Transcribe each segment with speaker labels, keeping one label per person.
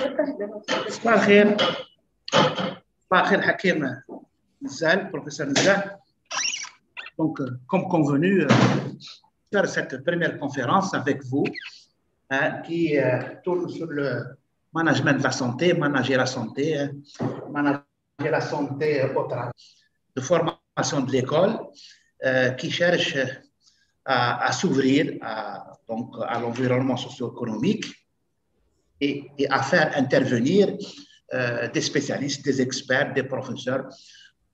Speaker 1: صباح الخير. صباح الخير حكيم Zal, professeur Nzal. Donc, comme convenu, faire cette première conférence avec vous qui tourne sur le management de la santé, manager la santé au travail, de formation de l'école qui cherche à s'ouvrir à l'environnement socio-économique et à faire intervenir des spécialistes, des experts, des professeurs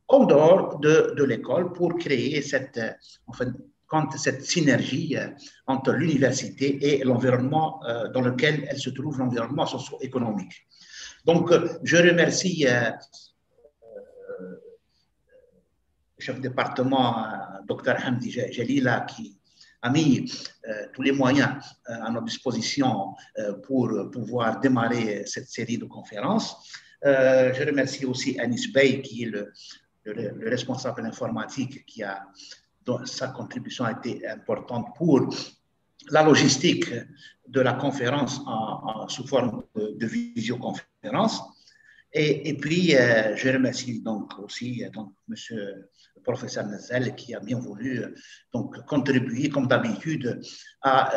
Speaker 1: en dehors de l'école pour créer cette synergie entre l'université et l'environnement dans lequel elle se trouve, l'environnement socio-économique. Donc, je remercie le chef de département, Dr Hamdi Jalila, qui a mis tous les moyens à notre disposition pour pouvoir démarrer cette série de conférences. Je remercie aussi Anis Bey, qui est le responsable informatique, dont sa contribution a été importante pour la logistique de la conférence sous forme de visioconférence. Et puis, je remercie donc aussi monsieur le professeur Nazel qui a bien voulu contribuer, comme d'habitude, à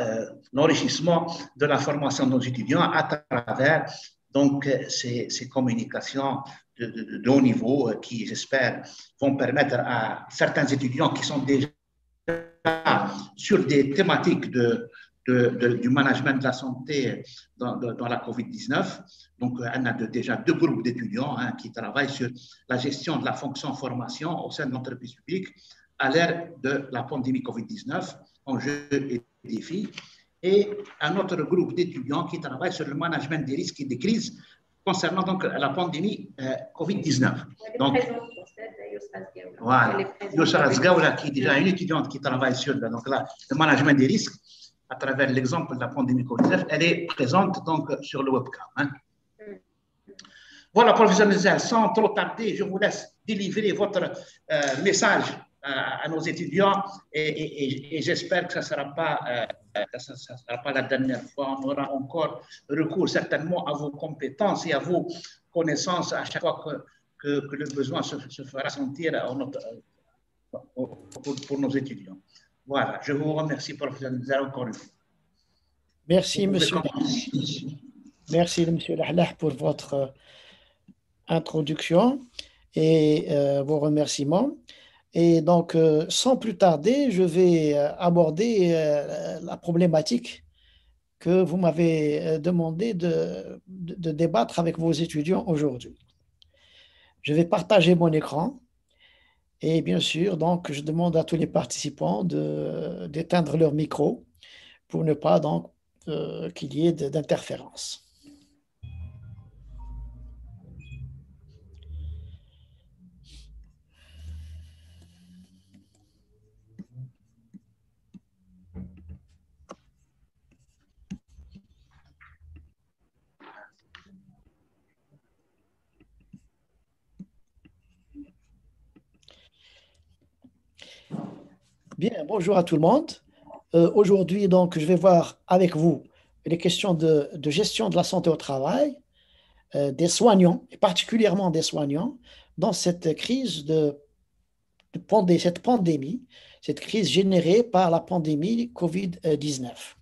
Speaker 1: l'enrichissement de la formation de nos étudiants à travers ces communications de haut niveau qui, j'espère, vont permettre à certains étudiants qui sont déjà sur des thématiques du management de la santé dans la COVID-19. Donc, on a déjà 2 groupes d'étudiants qui travaillent sur la gestion de la fonction formation au sein de l'entreprise publique à l'ère de la pandémie COVID-19, enjeux et défis. Et un autre groupe d'étudiants qui travaillent sur le management des risques et des crises concernant la pandémie COVID-19. Donc, voilà, Youssef Azgaoula, qui est déjà une étudiante qui travaille sur le management des risques à travers l'exemple de la pandémie COVID-19, elle est présente donc sur le webcam. Voilà, professeur Nizal, sans trop tarder, je vous laisse délivrer votre message à nos étudiants et j'espère que ça ne sera pas la dernière fois. On aura encore recours certainement à vos compétences et à vos connaissances à chaque fois que le besoin se fera sentir pour nos étudiants. Voilà, je vous remercie, professeur Nizal, encore une fois.
Speaker 2: Merci, monsieur. Merci, monsieur Lahlah, pour votre introduction et vos remerciements. Et donc, sans plus tarder, je vais aborder la problématique que vous m'avez demandé de débattre avec vos étudiants aujourd'hui. Je vais partager mon écran et bien sûr, donc, je demande à tous les participants d'éteindre leur micro pour ne pas donc qu'il y ait d'interférence. Bien, bonjour à tout le monde. Aujourd'hui, donc, je vais voir avec vous les questions de gestion de la santé au travail, des soignants, et particulièrement des soignants, dans cette crise cette pandémie, cette crise générée par la pandémie COVID-19.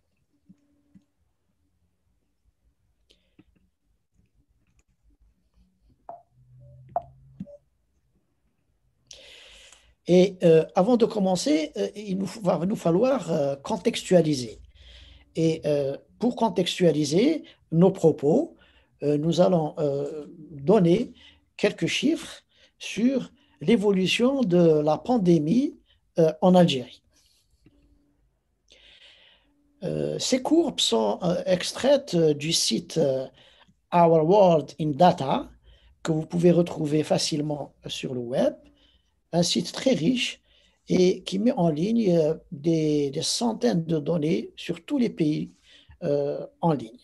Speaker 2: Et avant de commencer, il va nous falloir contextualiser. Et pour contextualiser nos propos, nous allons donner quelques chiffres sur l'évolution de la pandémie en Algérie. Ces courbes sont extraites du site Our World in Data, que vous pouvez retrouver facilement sur le web, un site très riche et qui met en ligne des centaines de données sur tous les pays en ligne.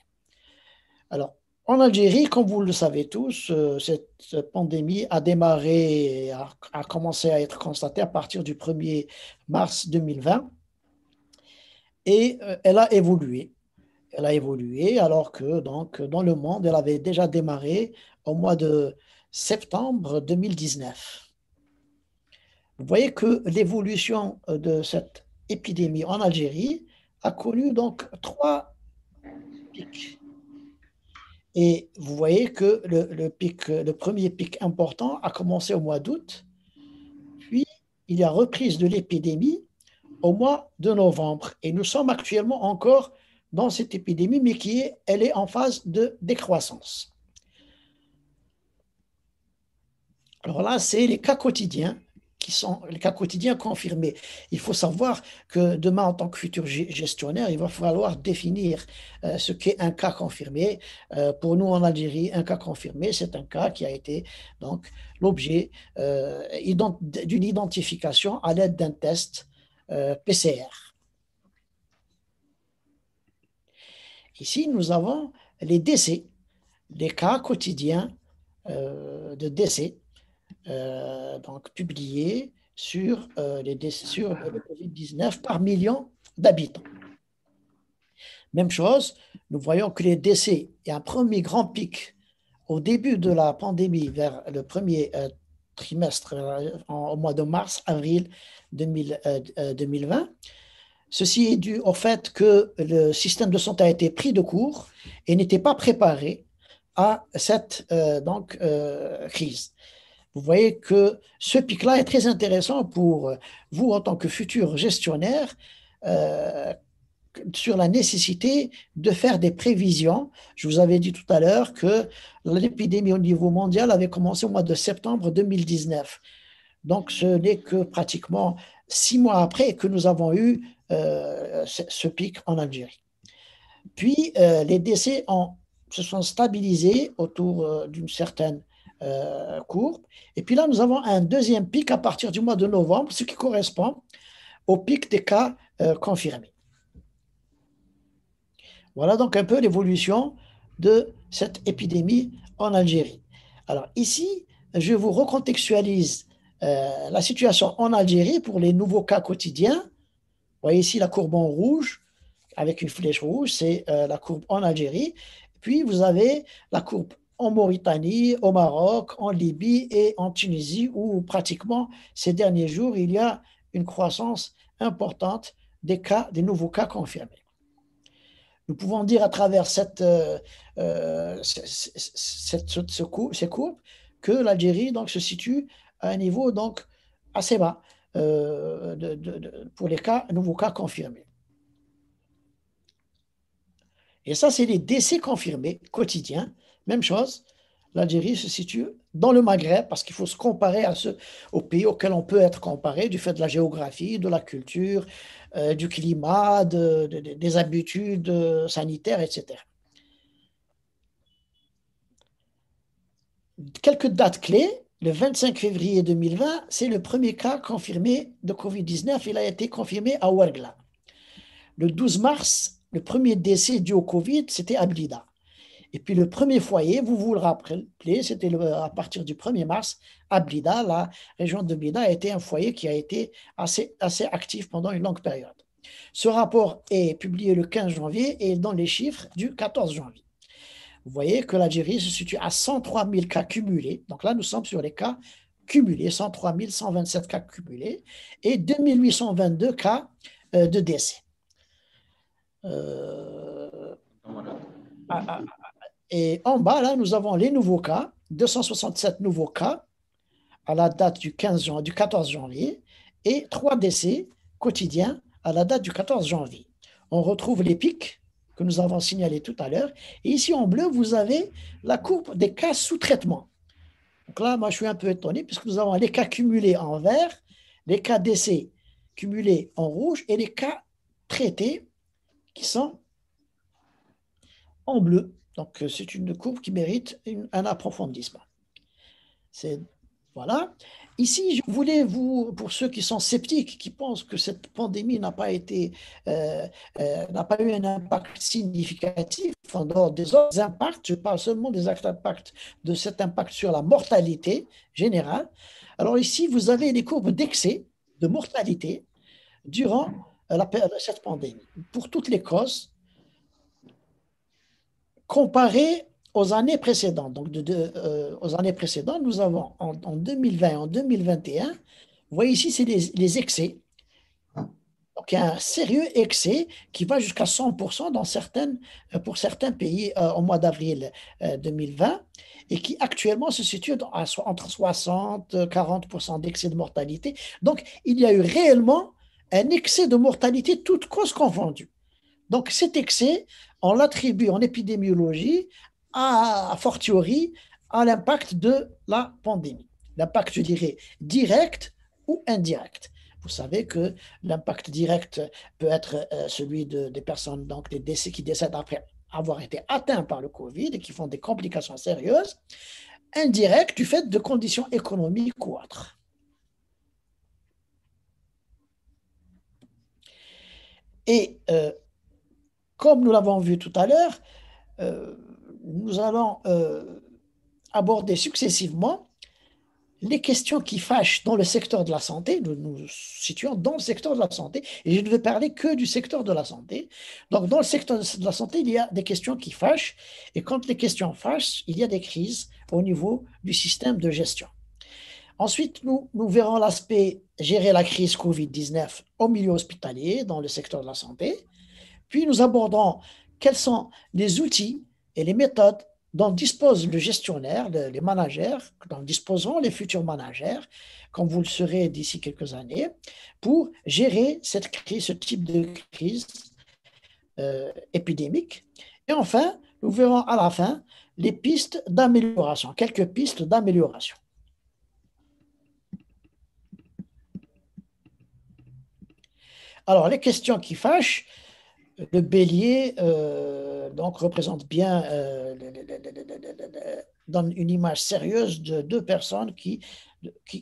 Speaker 2: Alors, en Algérie, comme vous le savez tous, cette pandémie a démarré, a commencé à être constatée à partir du 1er mars 2020 et elle a évolué. elle a évolué alors que donc, dans le monde, elle avait déjà démarré au mois de septembre 2019. Vous voyez que l'évolution de cette épidémie en Algérie a connu donc trois pics. Et vous voyez que le premier pic important a commencé au mois d'août, puis il y a reprise de l'épidémie au mois de novembre. Et nous sommes actuellement encore dans cette épidémie, mais elle est en phase de décroissance. Alors là, c'est les cas quotidiens qui sont les cas quotidiens confirmés. Il faut savoir que demain, en tant que futur gestionnaire, il va falloir définir ce qu'est un cas confirmé. Pour nous, en Algérie, un cas confirmé, c'est un cas qui a été donc l'objet d'une identification à l'aide d'un test PCR. Ici, nous avons les décès, les cas quotidiens de décès, donc publiés sur, sur le Covid-19 par million d'habitants. Même chose, nous voyons que les décès, il y a un premier grand pic au début de la pandémie, vers le premier trimestre, au mois de mars, avril 2020. Ceci est dû au fait que le système de santé a été pris de court et n'était pas préparé à cette crise. Vous voyez que ce pic-là est très intéressant pour vous en tant que futur gestionnaire sur la nécessité de faire des prévisions. Je vous avais dit tout à l'heure que l'épidémie au niveau mondial avait commencé au mois de septembre 2019. Donc, ce n'est que pratiquement 6 mois après que nous avons eu ce pic en Algérie. Puis, les décès se sont stabilisés autour d'une certaine courbe. Et puis là, nous avons un deuxième pic à partir du mois de novembre, ce qui correspond au pic des cas confirmés. Voilà donc un peu l'évolution de cette épidémie en Algérie. Alors ici, je vous recontextualise la situation en Algérie pour les nouveaux cas quotidiens. Vous voyez ici la courbe en rouge, avec une flèche rouge, c'est la courbe en Algérie. Puis vous avez la courbe en Mauritanie, au Maroc, en Libye et en Tunisie, où pratiquement ces derniers jours, il y a une croissance importante des nouveaux cas confirmés. Nous pouvons dire à travers ces courbes que l'Algérie donc, se situe à un niveau donc, assez bas pour les nouveaux cas confirmés. Et ça, c'est les décès confirmés quotidiens. Même chose, l'Algérie se situe dans le Maghreb parce qu'il faut se comparer aux pays auxquels on peut être comparé du fait de la géographie, de la culture, du climat, des habitudes sanitaires, etc. Quelques dates clés. Le 25 février 2020, c'est le premier cas confirmé de Covid-19. Il a été confirmé à Ouargla. Le 12 mars, le premier décès dû au Covid, c'était à Blida. Et puis le premier foyer, vous le rappelez, c'était à partir du 1er mars à Blida. La région de Blida a été un foyer qui a été assez actif pendant une longue période. Ce rapport est publié le 15 janvier et dans les chiffres du 14 janvier. Vous voyez que l'Algérie se situe à 103 000 cas cumulés. Donc là, nous sommes sur les cas cumulés, 103 127 cas cumulés et 2822 cas de décès. Et en bas, là, nous avons les nouveaux cas, 267 nouveaux cas à la date du 14 janvier et 3 décès quotidiens à la date du 14 janvier. On retrouve les pics que nous avons signalés tout à l'heure. Et ici, en bleu, vous avez la courbe des cas sous traitement. Donc là, moi, je suis un peu étonné puisque nous avons les cas cumulés en vert, les cas décès cumulés en rouge et les cas traités qui sont en bleu. Donc, c'est une courbe qui mérite un approfondissement. Voilà. Ici, je voulais pour ceux qui sont sceptiques, qui pensent que cette pandémie n'a pas eu un impact significatif en dehors des autres impacts, je parle seulement des impacts de cet impact sur la mortalité générale. Alors ici, vous avez les courbes d'excès de mortalité durant cette pandémie, pour toutes les causes. comparé aux années précédentes. Donc, aux années précédentes, nous avons en 2020 et en 2021, vous voyez ici, c'est les excès. Donc, il y a un sérieux excès qui va jusqu'à 100% pour certains pays au mois d'avril 2020 et qui actuellement se situe entre 60 et 40% d'excès de mortalité. Donc, il y a eu réellement un excès de mortalité, toutes causes confondues. Donc, cet excès, on l'attribue en épidémiologie, a fortiori, à l'impact de la pandémie. L'impact, je dirais, direct ou indirect. Vous savez que l'impact direct peut être celui des personnes, donc des décès qui décèdent après avoir été atteints par le Covid et qui font des complications sérieuses. Indirect du fait de conditions économiques ou autres. Et comme nous l'avons vu tout à l'heure, nous allons aborder successivement les questions qui fâchent dans le secteur de la santé. Nous nous situons dans le secteur de la santé et je ne vais parler que du secteur de la santé. Donc, dans le secteur de la santé, il y a des questions qui fâchent et quand les questions fâchent, il y a des crises au niveau du système de gestion. Ensuite, nous verrons l'aspect gérer la crise Covid-19 au milieu hospitalier dans le secteur de la santé. Puis, nous aborderons quels sont les outils et les méthodes dont disposent le gestionnaire, les managers, dont disposeront les futurs managers, comme vous le serez d'ici quelques années, pour gérer cette crise, ce type de crise épidémique. Et enfin, nous verrons à la fin les pistes d'amélioration, quelques pistes d'amélioration. Alors, les questions qui fâchent, le bélier donc représente bien, donne une image sérieuse de deux personnes qui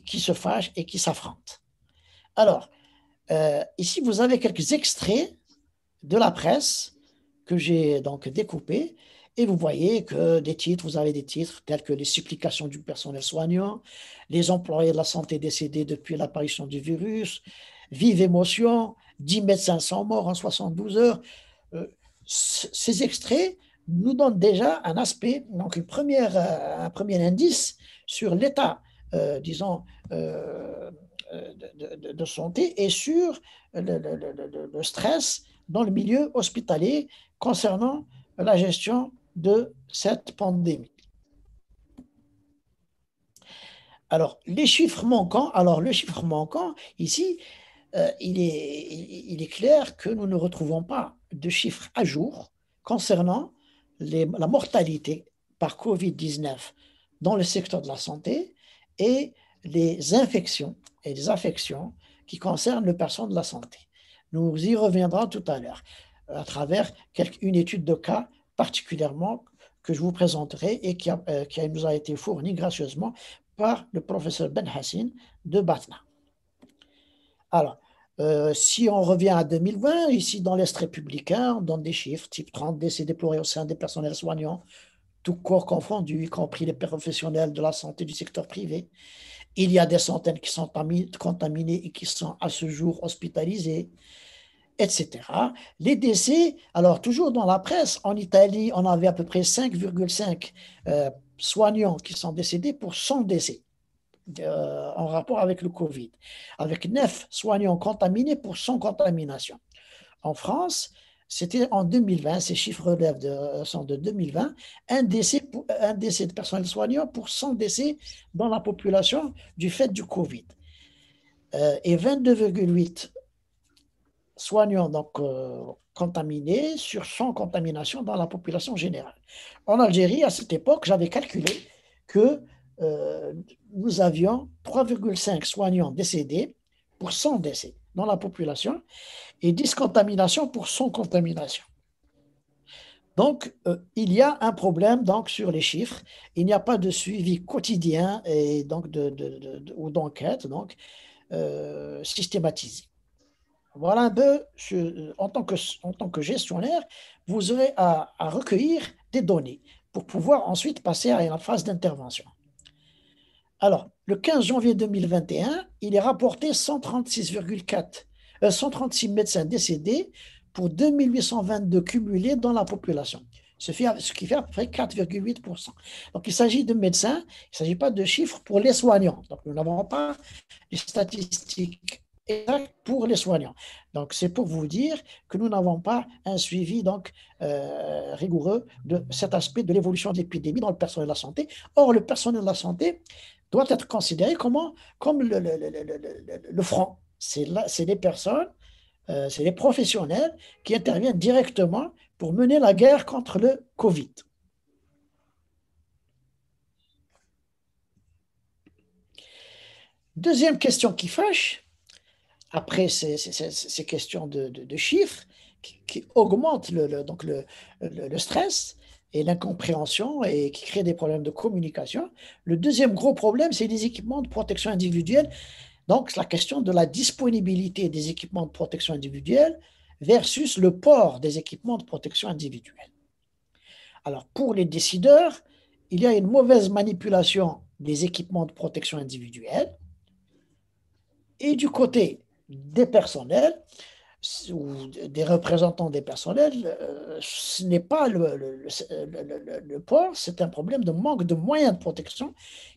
Speaker 2: se fâchent et qui s'affrontent. Alors, ici, vous avez quelques extraits de la presse que j'ai donc découpés. Et vous voyez que vous avez des titres tels que les supplications du personnel soignant, les employés de la santé décédés depuis l'apparition du virus, vive émotion, 10 médecins sont morts en 72 heures. Ces extraits nous donnent déjà un aspect, donc un premier indice sur l'état, disons, de santé et sur le stress dans le milieu hospitalier concernant la gestion de cette pandémie. Alors, les chiffres manquants, ici, il est clair que nous ne retrouvons pas de chiffres à jour concernant la mortalité par Covid-19 dans le secteur de la santé et les infections et les affections qui concernent le personnel de la santé. Nous y reviendrons tout à l'heure à travers une étude de cas particulièrement que je vous présenterai et qui nous a été fournie gracieusement par le professeur Ben Hassin de Batna. Alors, si on revient à 2020, ici dans l'Est républicain, on donne des chiffres, type 30 décès déplorés au sein des personnels soignants, tout corps confondu, y compris les professionnels de la santé du secteur privé. Il y a des centaines qui sont contaminés et qui sont à ce jour hospitalisés, etc. Les décès, alors toujours dans la presse, en Italie, on avait à peu près 5,5 soignants qui sont décédés pour 100 décès. En rapport avec le Covid, avec 9 soignants contaminés pour 100 contaminations. En France, c'était en 2020, ces chiffres sont de 2020, un décès de personnel soignant pour 100 décès dans la population du fait du Covid. Et 22,8 soignants donc, contaminés sur 100 contaminations dans la population générale. En Algérie, à cette époque, j'avais calculé que nous avions 3,5 soignants décédés pour 100 décès dans la population et 10 contaminations pour 100 contaminations. Donc, il y a un problème donc, sur les chiffres. Il n'y a pas de suivi quotidien et donc ou d'enquête systématisée. Voilà un peu, en tant que gestionnaire, vous aurez à recueillir des données pour pouvoir ensuite passer à une phase d'intervention. Alors, le 15 janvier 2021, il est rapporté 136 médecins décédés pour 2822 cumulés dans la population. ce qui fait à peu près 4,8%. Donc, il s'agit de médecins, il ne s'agit pas de chiffres pour les soignants. Donc, nous n'avons pas les statistiques exactes pour les soignants. Donc, c'est pour vous dire que nous n'avons pas un suivi rigoureux de cet aspect de l'évolution de l'épidémie dans le personnel de la santé. Or, le personnel de la santé doit être considéré comme le front. C'est les personnes, c'est les professionnels qui interviennent directement pour mener la guerre contre le Covid. Deuxième question qui fâche, après ces questions de chiffres qui augmentent le stress et l'incompréhension et qui créent des problèmes de communication. Le deuxième gros problème, c'est les équipements de protection individuelle. Donc, la question de la disponibilité des équipements de protection individuelle versus le port des équipements de protection individuelle. Alors, pour les décideurs, il y a une mauvaise manipulation des équipements de protection individuelle. Et du côté des personnels, ou des représentants des personnels, ce n'est pas le port, c'est un problème de manque de moyens de protection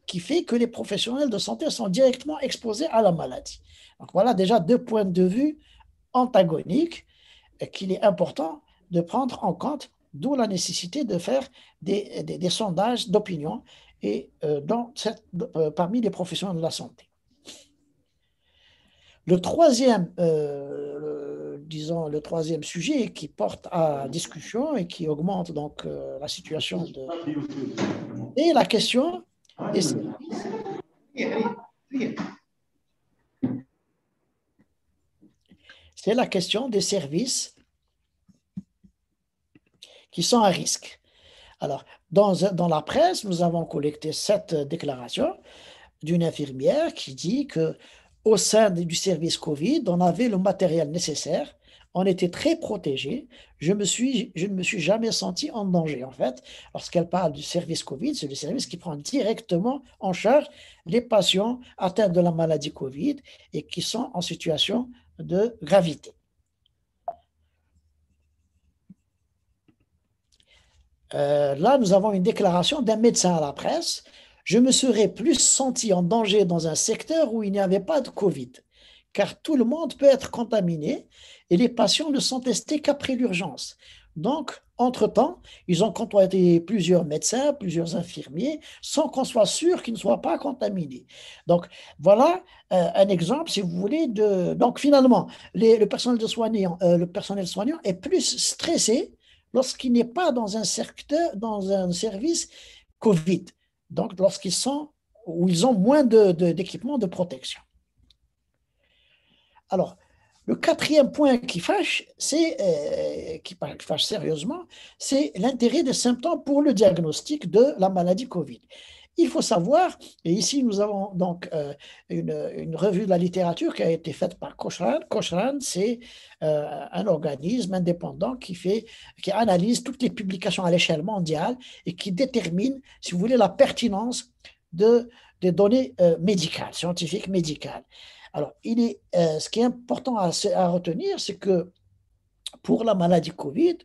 Speaker 2: qui fait que les professionnels de santé sont directement exposés à la maladie. Donc voilà déjà deux points de vue antagoniques qu'il est important de prendre en compte, d'où la nécessité de faire des sondages d'opinion et parmi les professionnels de la santé. Le troisième, le troisième sujet qui porte à discussion et qui augmente donc la situation et la question des services. C'est la question des services qui sont à risque. Alors, dans la presse, nous avons collecté cette déclaration d'une infirmière qui dit que au sein du service Covid, on avait le matériel nécessaire, on était très protégés. Je ne me suis jamais senti en danger. En fait, lorsqu'elle parle du service Covid, c'est le service qui prend directement en charge les patients atteints de la maladie Covid et qui sont en situation de gravité. Là, nous avons une déclaration d'un médecin à la presse. Je me serais plus senti en danger dans un secteur où il n'y avait pas de Covid, car tout le monde peut être contaminé et les patients ne sont testés qu'après l'urgence. Donc, entre-temps, ils ont contacté plusieurs médecins, plusieurs infirmiers, sans qu'on soit sûr qu'ils ne soient pas contaminés. Donc, voilà un exemple, si vous voulez, Donc, finalement, le personnel soignant est plus stressé lorsqu'il n'est pas dans dans un service Covid. Donc, où ils ont moins d'équipements de protection. Alors, le quatrième point qui fâche, qui fâche sérieusement, c'est l'intérêt des symptômes pour le diagnostic de la maladie Covid. Il faut savoir, et ici nous avons donc une revue de la littérature qui a été faite par Cochrane. Cochrane, c'est un organisme indépendant qui analyse toutes les publications à l'échelle mondiale et qui détermine, si vous voulez, la pertinence des données médicales, scientifiques médicales. Alors, ce qui est important à retenir, c'est que pour la maladie Covid,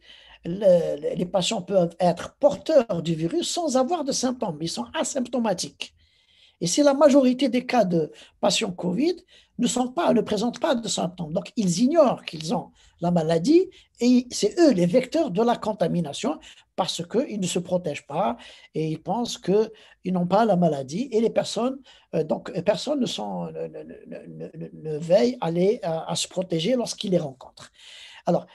Speaker 2: les patients peuvent être porteurs du virus sans avoir de symptômes. Ils sont asymptomatiques. Et c'est la majorité des cas de patients Covid ne présentent pas de symptômes. Donc, ils ignorent qu'ils ont la maladie et c'est eux les vecteurs de la contamination parce qu'ils ne se protègent pas et ils pensent qu'ils n'ont pas la maladie et personne ne veille à se protéger lorsqu'ils les rencontrent. Alors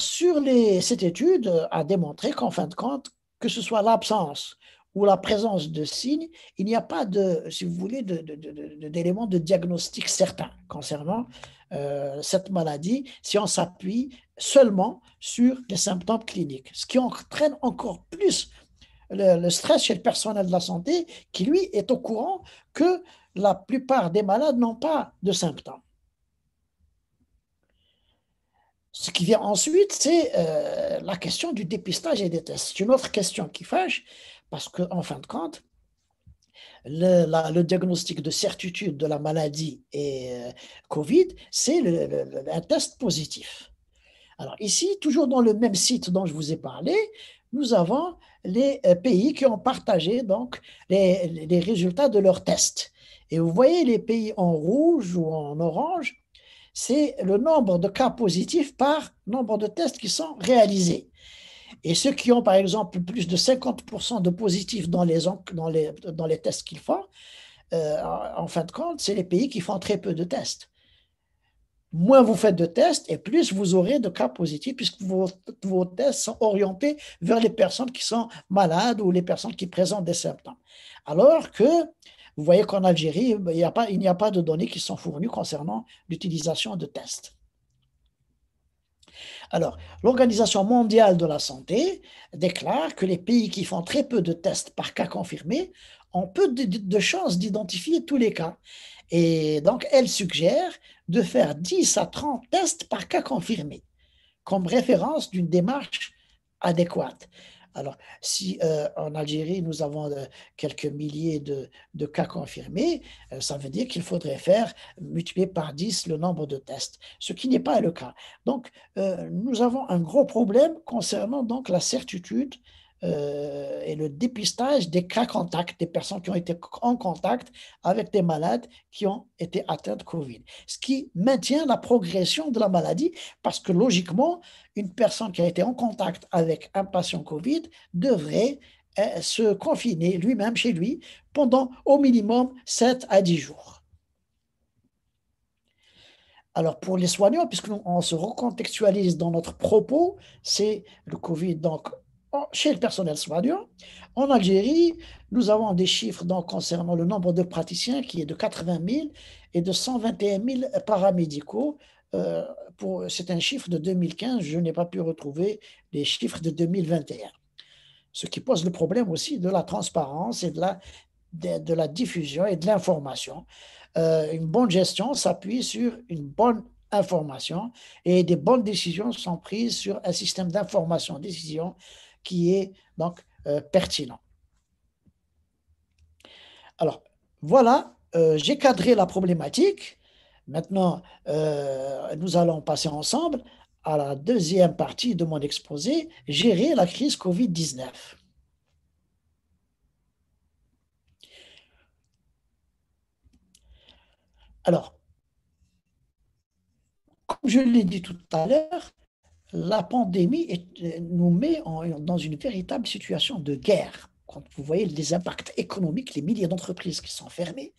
Speaker 2: cette étude a démontré qu'en fin de compte, que ce soit l'absence ou la présence de signes, il n'y a pas si vous voulez, d'éléments de diagnostic certains concernant cette maladie si on s'appuie seulement sur les symptômes cliniques, ce qui entraîne encore plus le stress chez le personnel de la santé qui, lui, est au courant que la plupart des malades n'ont pas de symptômes. Ce qui vient ensuite, c'est la question du dépistage et des tests. C'est une autre question qui fâche parce qu'en fin de compte, le diagnostic de certitude de la maladie et Covid, c'est un test positif. Alors ici, toujours dans le même site dont je vous ai parlé, nous avons les pays qui ont partagé donc les résultats de leurs tests. Et vous voyez les pays en rouge ou en orange, c'est le nombre de cas positifs par nombre de tests qui sont réalisés. Et ceux qui ont, par exemple, plus de 50% de positifs dans les tests qu'ils font, en fin de compte, c'est les pays qui font très peu de tests. Moins vous faites de tests et plus vous aurez de cas positifs puisque vos tests sont orientés vers les personnes qui sont malades ou les personnes qui présentent des symptômes. Alors que vous voyez qu'en Algérie, il n'y a pas de données qui sont fournies concernant l'utilisation de tests. Alors, l'Organisation mondiale de la santé déclare que les pays qui font très peu de tests par cas confirmés ont peu de chances d'identifier tous les cas. Et donc, elle suggère de faire 10 à 30 tests par cas confirmé, comme référence d'une démarche adéquate. Alors, si en Algérie, nous avons quelques milliers de cas confirmés, ça veut dire qu'il faudrait faire multiplier par 10 le nombre de tests, ce qui n'est pas le cas. Donc, nous avons un gros problème concernant donc, la certitude et le dépistage des cas contacts, des personnes qui ont été en contact avec des malades qui ont été atteints de Covid. Ce qui maintient la progression de la maladie parce que logiquement, une personne qui a été en contact avec un patient Covid devrait se confiner lui-même chez lui pendant au minimum 7 à 10 jours. Alors, pour les soignants, puisqu'on se recontextualise dans notre propos, c'est le Covid, donc, chez le personnel soignant. En Algérie, nous avons des chiffres donc, concernant le nombre de praticiens qui est de 80 000 et de 121 000 paramédicaux. C'est un chiffre de 2015, je n'ai pas pu retrouver les chiffres de 2021. Ce qui pose le problème aussi de la transparence et de la diffusion et de l'information. Une bonne gestion s'appuie sur une bonne information et des bonnes décisions sont prises sur un système d'information-décision qui est donc pertinent. Alors, voilà, j'ai cadré la problématique. Maintenant, nous allons passer ensemble à la deuxième partie de mon exposé, gérer la crise Covid-19. Alors, comme je l'ai dit tout à l'heure, la pandémie nous met dans une véritable situation de guerre. Quand vous voyez les impacts économiques, les milliers d'entreprises qui sont fermées,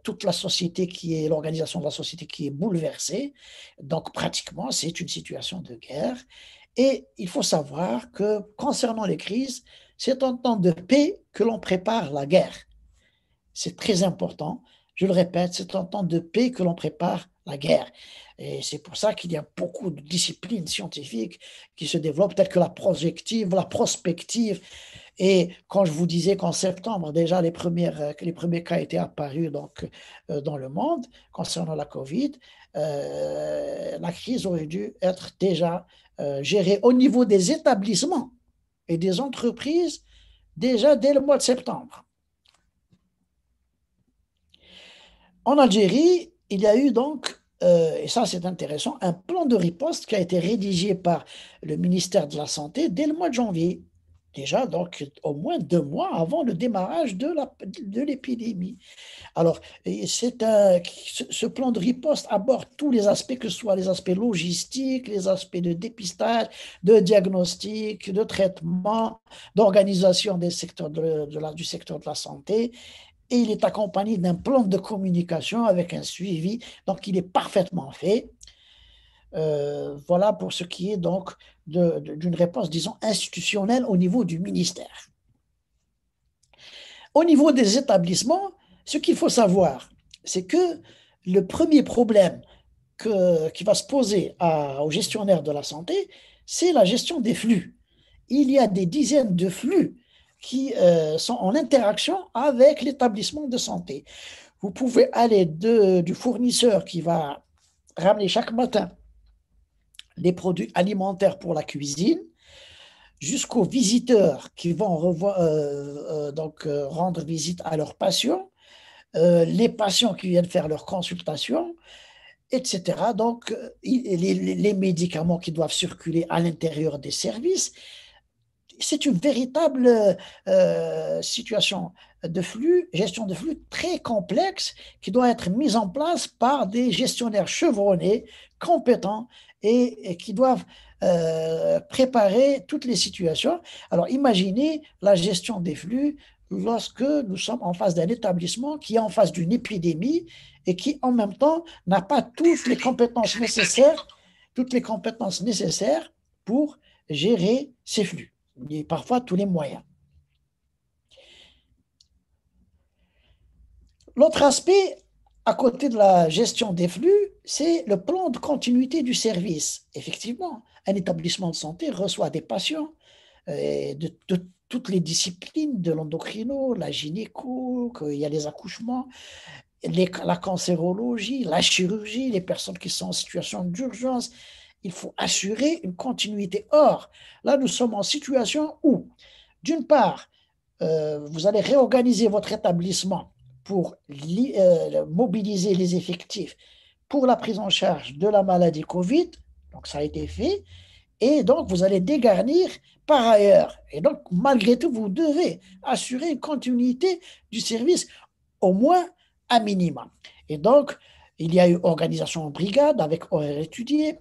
Speaker 2: toute la société l'organisation de la société qui est bouleversée. Donc, pratiquement, c'est une situation de guerre. Et il faut savoir que concernant les crises, c'est en temps de paix que l'on prépare la guerre. C'est très important. Je le répète, c'est en temps de paix que l'on prépare la guerre. Et c'est pour ça qu'il y a beaucoup de disciplines scientifiques qui se développent, telles que la projective, la prospective. Et quand je vous disais qu'en septembre, déjà, les premiers cas étaient apparus donc, dans le monde concernant la Covid, la crise aurait dû être déjà gérée au niveau des établissements et des entreprises déjà dès le mois de septembre. En Algérie, il y a eu donc, et ça c'est intéressant, un plan de riposte qui a été rédigé par le ministère de la Santé dès le mois de janvier. Déjà, donc, au moins 2 mois avant le démarrage de l'épidémie. Alors, ce plan de riposte aborde tous les aspects, que ce soit les aspects logistiques, les aspects de dépistage, de diagnostic, de traitement, d'organisation du secteur de la santé. Et il est accompagné d'un plan de communication avec un suivi. Donc, il est parfaitement fait. Voilà pour ce qui est donc d'une réponse, disons, institutionnelle au niveau du ministère. Au niveau des établissements, ce qu'il faut savoir, c'est que le premier problème qui va se poser aux gestionnaires de la santé, c'est la gestion des flux. Il y a des dizaines de flux qui sont en interaction avec l'établissement de santé. Vous pouvez aller du fournisseur qui va ramener chaque matin les produits alimentaires pour la cuisine, jusqu'aux visiteurs qui vont rendre visite à leurs patients, les patients qui viennent faire leurs consultations, etc. Donc, les médicaments qui doivent circuler à l'intérieur des services, c'est une véritable situation de flux, gestion de flux très complexe qui doit être mise en place par des gestionnaires chevronnés, compétents et qui doivent préparer toutes les situations. Alors imaginez la gestion des flux lorsque nous sommes en face d'un établissement qui est en face d'une épidémie et qui en même temps n'a pas toutes les compétences nécessaires pour gérer ces flux et parfois tous les moyens. L'autre aspect, à côté de la gestion des flux, c'est le plan de continuité du service. Effectivement, un établissement de santé reçoit des patients de toutes les disciplines, de l'endocrino, la gynéco, il y a les accouchements, la cancérologie, la chirurgie, les personnes qui sont en situation d'urgence. Il faut assurer une continuité. Or, là, nous sommes en situation où, d'une part, vous allez réorganiser votre établissement pour mobiliser les effectifs pour la prise en charge de la maladie Covid. Donc, ça a été fait. Et donc, vous allez dégarnir par ailleurs. Et donc, malgré tout, vous devez assurer une continuité du service, au moins à minima. Et donc, il y a eu organisation en brigade avec horaires étudiés,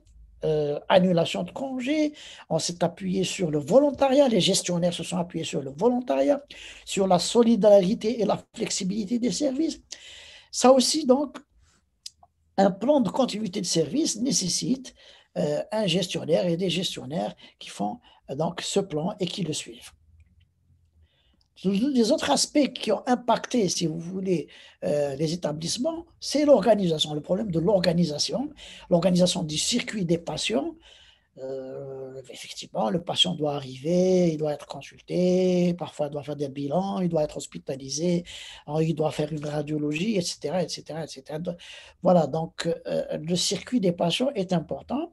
Speaker 2: annulation de congés, on s'est appuyé sur le volontariat, les gestionnaires se sont appuyés sur le volontariat, sur la solidarité et la flexibilité des services. Ça aussi, donc, un plan de continuité de service nécessite un gestionnaire et des gestionnaires qui font donc ce plan et qui le suivent. Les autres aspects qui ont impacté, si vous voulez, les établissements, c'est l'organisation, le problème de l'organisation du circuit des patients. Effectivement, le patient doit arriver, il doit être consulté, parfois il doit faire des bilans, il doit être hospitalisé, il doit faire une radiologie, etc., etc., etc. Voilà, donc le circuit des patients est important.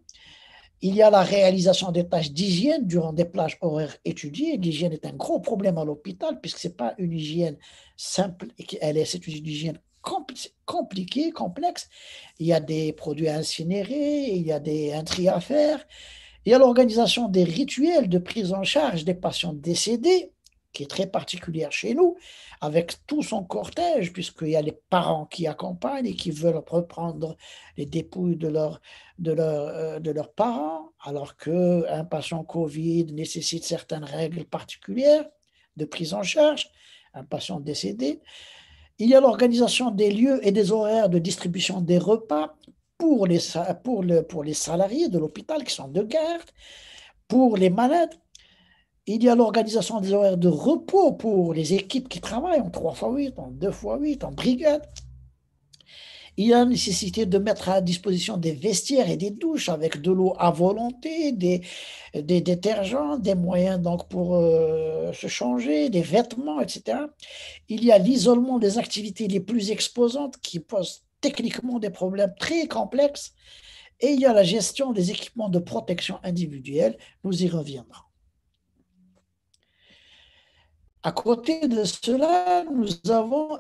Speaker 2: Il y a la réalisation des tâches d'hygiène durant des plages horaires étudiées. L'hygiène est un gros problème à l'hôpital puisque ce n'est pas une hygiène simple, c'est une hygiène compliquée, complexe. Il y a des produits à incinérer, il y a un tri à faire. Il y a l'organisation des rituels de prise en charge des patients décédés, qui est très particulière chez nous, avec tout son cortège, puisqu'il y a les parents qui accompagnent et qui veulent reprendre les dépouilles de leurs parents, alors qu'un patient Covid nécessite certaines règles particulières de prise en charge, un patient décédé. Il y a l'organisation des lieux et des horaires de distribution des repas pour les salariés de l'hôpital qui sont de garde, pour les malades. Il y a l'organisation des horaires de repos pour les équipes qui travaillent en 3x8, en 2x8, en brigade. Il y a la nécessité de mettre à disposition des vestiaires et des douches avec de l'eau à volonté, des détergents, des moyens donc pour se changer, des vêtements, etc. Il y a l'isolement des activités les plus exposantes qui posent techniquement des problèmes très complexes. Et il y a la gestion des équipements de protection individuelle. Nous y reviendrons. À côté de cela, nous avons,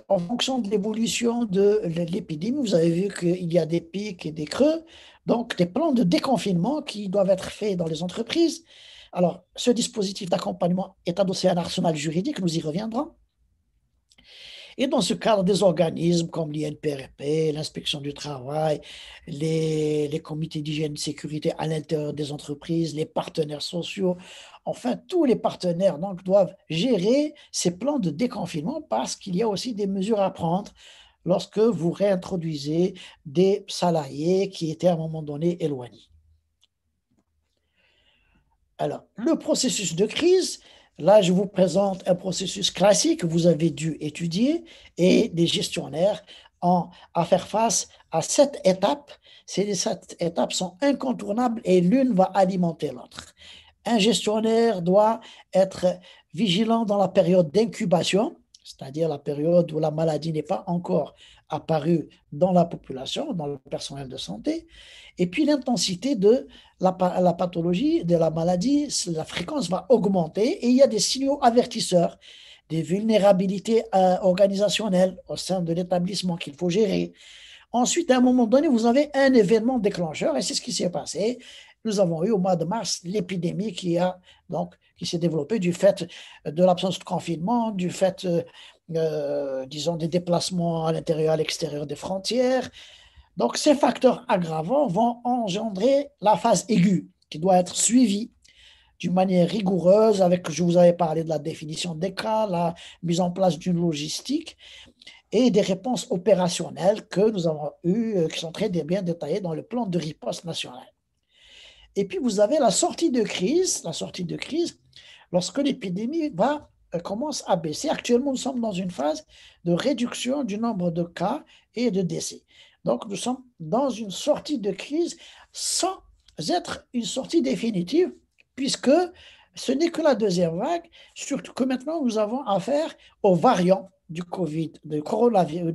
Speaker 2: en fonction de l'évolution de l'épidémie, vous avez vu qu'il y a des pics et des creux, donc des plans de déconfinement qui doivent être faits dans les entreprises. Alors, ce dispositif d'accompagnement est adossé à un arsenal juridique, nous y reviendrons. Et dans ce cadre, des organismes comme l'INPRP, l'inspection du travail, les comités d'hygiène et de sécurité à l'intérieur des entreprises, les partenaires sociaux, enfin, tous les partenaires donc, doivent gérer ces plans de déconfinement parce qu'il y a aussi des mesures à prendre lorsque vous réintroduisez des salariés qui étaient à un moment donné éloignés. Alors, le processus de crise, là, je vous présente un processus classique que vous avez dû étudier et les gestionnaires ont à faire face à 7 étapes. Ces 7 étapes sont incontournables et l'une va alimenter l'autre. Un gestionnaire doit être vigilant dans la période d'incubation, c'est-à-dire la période où la maladie n'est pas encore apparue dans la population, dans le personnel de santé. Et puis l'intensité de la pathologie, de la maladie, la fréquence va augmenter et il y a des signaux avertisseurs, des vulnérabilités organisationnelles au sein de l'établissement qu'il faut gérer. Ensuite, à un moment donné, vous avez un événement déclencheur et c'est ce qui s'est passé. nous avons eu au mois de mars l'épidémie qui s'est développée du fait de l'absence de confinement, du fait, disons, des déplacements à l'intérieur et à l'extérieur des frontières. Donc, ces facteurs aggravants vont engendrer la phase aiguë qui doit être suivie d'une manière rigoureuse avec, je vous avais parlé de la définition des cas, la mise en place d'une logistique et des réponses opérationnelles que nous avons eues, qui sont très bien détaillées dans le plan de riposte national. Et puis, vous avez la sortie de crise, lorsque l'épidémie commence à baisser. Actuellement, nous sommes dans une phase de réduction du nombre de cas et de décès. Donc, nous sommes dans une sortie de crise sans être une sortie définitive, puisque ce n'est que la deuxième vague, surtout que maintenant, nous avons affaire aux variants du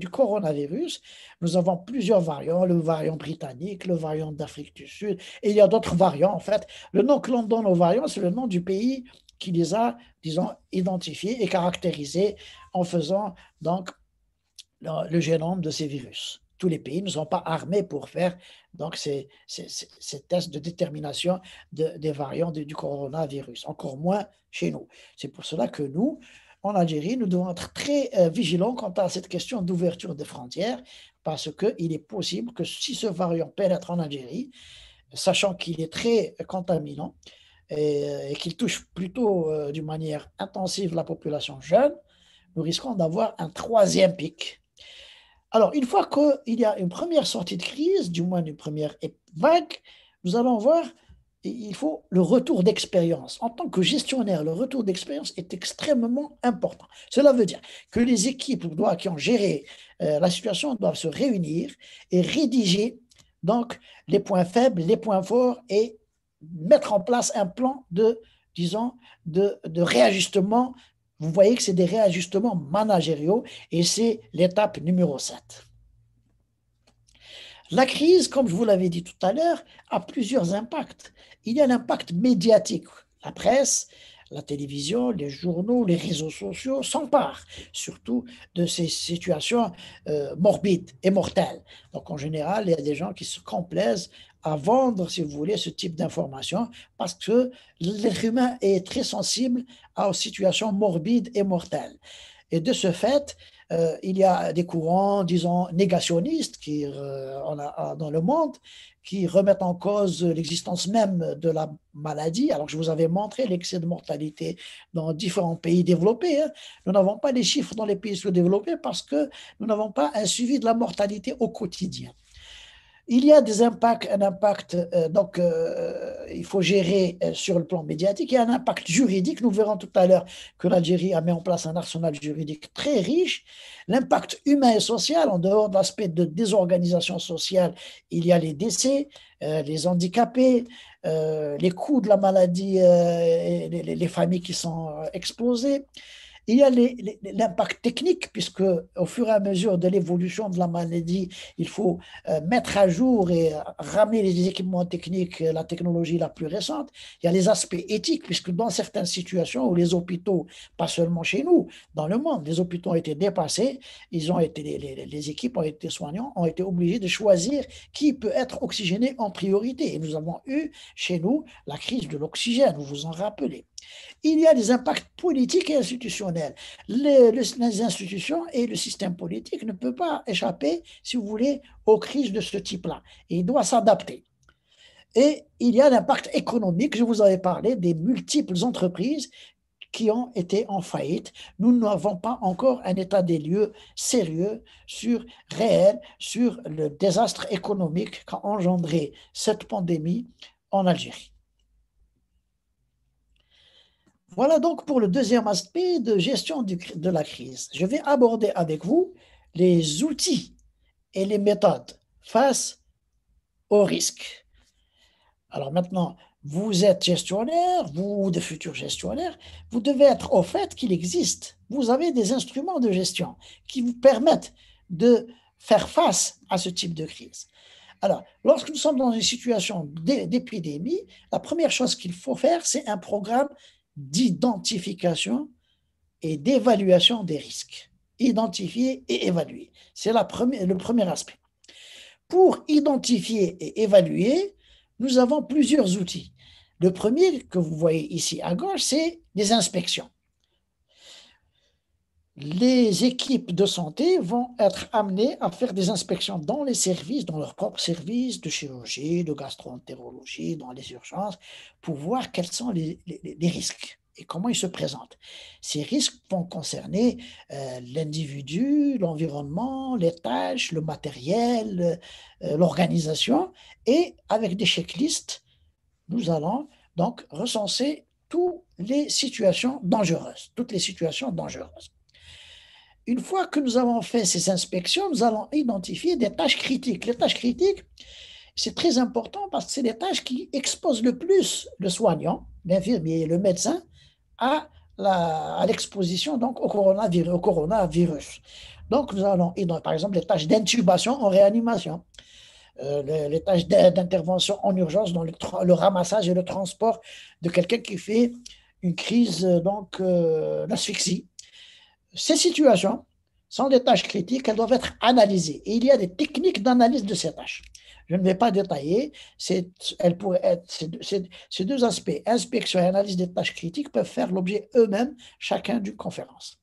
Speaker 2: coronavirus. Nous avons plusieurs variants, le variant britannique, le variant d'Afrique du Sud, et il y a d'autres variants, en fait. Le nom que l'on donne aux variants, c'est le nom du pays qui les a, disons, identifiés et caractérisés en faisant donc le génome de ces virus. Tous les pays ne sont pas armés pour faire donc ces tests de détermination des variants du coronavirus, encore moins chez nous. C'est pour cela que nous, en Algérie, nous devons être très vigilants quant à cette question d'ouverture des frontières, parce qu'il est possible que si ce variant pénètre en Algérie, sachant qu'il est très contaminant et qu'il touche plutôt d'une manière intensive la population jeune, nous risquons d'avoir un troisième pic. Alors, une fois qu'il y a une première sortie de crise, du moins une première vague, nous allons voir, il faut le retour d'expérience. En tant que gestionnaire, le retour d'expérience est extrêmement important. Cela veut dire que les équipes qui ont géré la situation doivent se réunir et rédiger donc les points faibles, les points forts et mettre en place un plan disons, de réajustement. Vous voyez que c'est des réajustements managériaux et c'est l'étape numéro 7. La crise, comme je vous l'avais dit tout à l'heure, a plusieurs impacts. Il y a l'impact médiatique. La presse, la télévision, les journaux, les réseaux sociaux s'emparent surtout de ces situations morbides et mortelles. Donc, en général, il y a des gens qui se complaisent à vendre, si vous voulez, ce type d'informations parce que l'être humain est très sensible aux situations morbides et mortelles. Et de ce fait, il y a des courants, disons, négationnistes dans le monde qui remettent en cause l'existence même de la maladie. Alors, je vous avais montré l'excès de mortalité dans différents pays développés. Hein. Nous n'avons pas les chiffres dans les pays sous-développés parce que nous n'avons pas un suivi de la mortalité au quotidien. Il y a un impact, donc il faut gérer sur le plan médiatique, il y a un impact juridique. Nous verrons tout à l'heure que l'Algérie a mis en place un arsenal juridique très riche. L'impact humain et social, en dehors de l'aspect de désorganisation sociale, il y a les décès, les handicapés, les coûts de la maladie, et les familles qui sont exposées. Il y a l'impact technique, puisque au fur et à mesure de l'évolution de la maladie, il faut mettre à jour et ramener les équipements techniques, la technologie la plus récente. Il y a les aspects éthiques, puisque dans certaines situations où les hôpitaux, pas seulement chez nous, dans le monde, les hôpitaux ont été dépassés, les équipes ont été soignants, ont été obligés de choisir qui peut être oxygéné en priorité. Et nous avons eu chez nous la crise de l'oxygène, vous vous en rappelez. Il y a des impacts politiques et institutionnels. Les institutions et le système politique ne peuvent pas échapper, si vous voulez, aux crises de ce type-là. Et il doit s'adapter. Et il y a l'impact économique. Je vous avais parlé des multiples entreprises qui ont été en faillite. Nous n'avons pas encore un état des lieux sérieux, réel, sur le désastre économique qu'a engendré cette pandémie en Algérie. Voilà donc pour le deuxième aspect de gestion de la crise. Je vais aborder avec vous les outils et les méthodes face aux risques. Alors maintenant, vous êtes gestionnaire, vous de futurs gestionnaires, vous devez être au fait qu'il existe. Vous avez des instruments de gestion qui vous permettent de faire face à ce type de crise. Alors, lorsque nous sommes dans une situation d'épidémie, la première chose qu'il faut faire, c'est un programme d'identification et d'évaluation des risques. Identifier et évaluer. C'est le premier aspect. Pour identifier et évaluer, nous avons plusieurs outils. Le premier que vous voyez ici à gauche, c'est les inspections. Les équipes de santé vont être amenées à faire des inspections dans les services, dans leurs propres services de chirurgie, de gastro-entérologie, dans les urgences, pour voir quels sont les risques et comment ils se présentent. Ces risques vont concerner l'individu, l'environnement, les tâches, le matériel, l'organisation, et avec des checklists, nous allons donc recenser toutes les situations dangereuses, toutes les situations dangereuses. Une fois que nous avons fait ces inspections, nous allons identifier des tâches critiques. Les tâches critiques, c'est très important parce que c'est les tâches qui exposent le plus le soignant, l'infirmier et le médecin à l'exposition donc au coronavirus. Donc, nous allons, par exemple, les tâches d'intubation en réanimation, les tâches d'intervention en urgence dans le ramassage et le transport de quelqu'un qui fait une crise d'asphyxie. Ces situations sont des tâches critiques, elles doivent être analysées. Et il y a des techniques d'analyse de ces tâches. Je ne vais pas détailler, ces deux aspects, inspection et analyse des tâches critiques, peuvent faire l'objet eux-mêmes, chacun d'une conférence.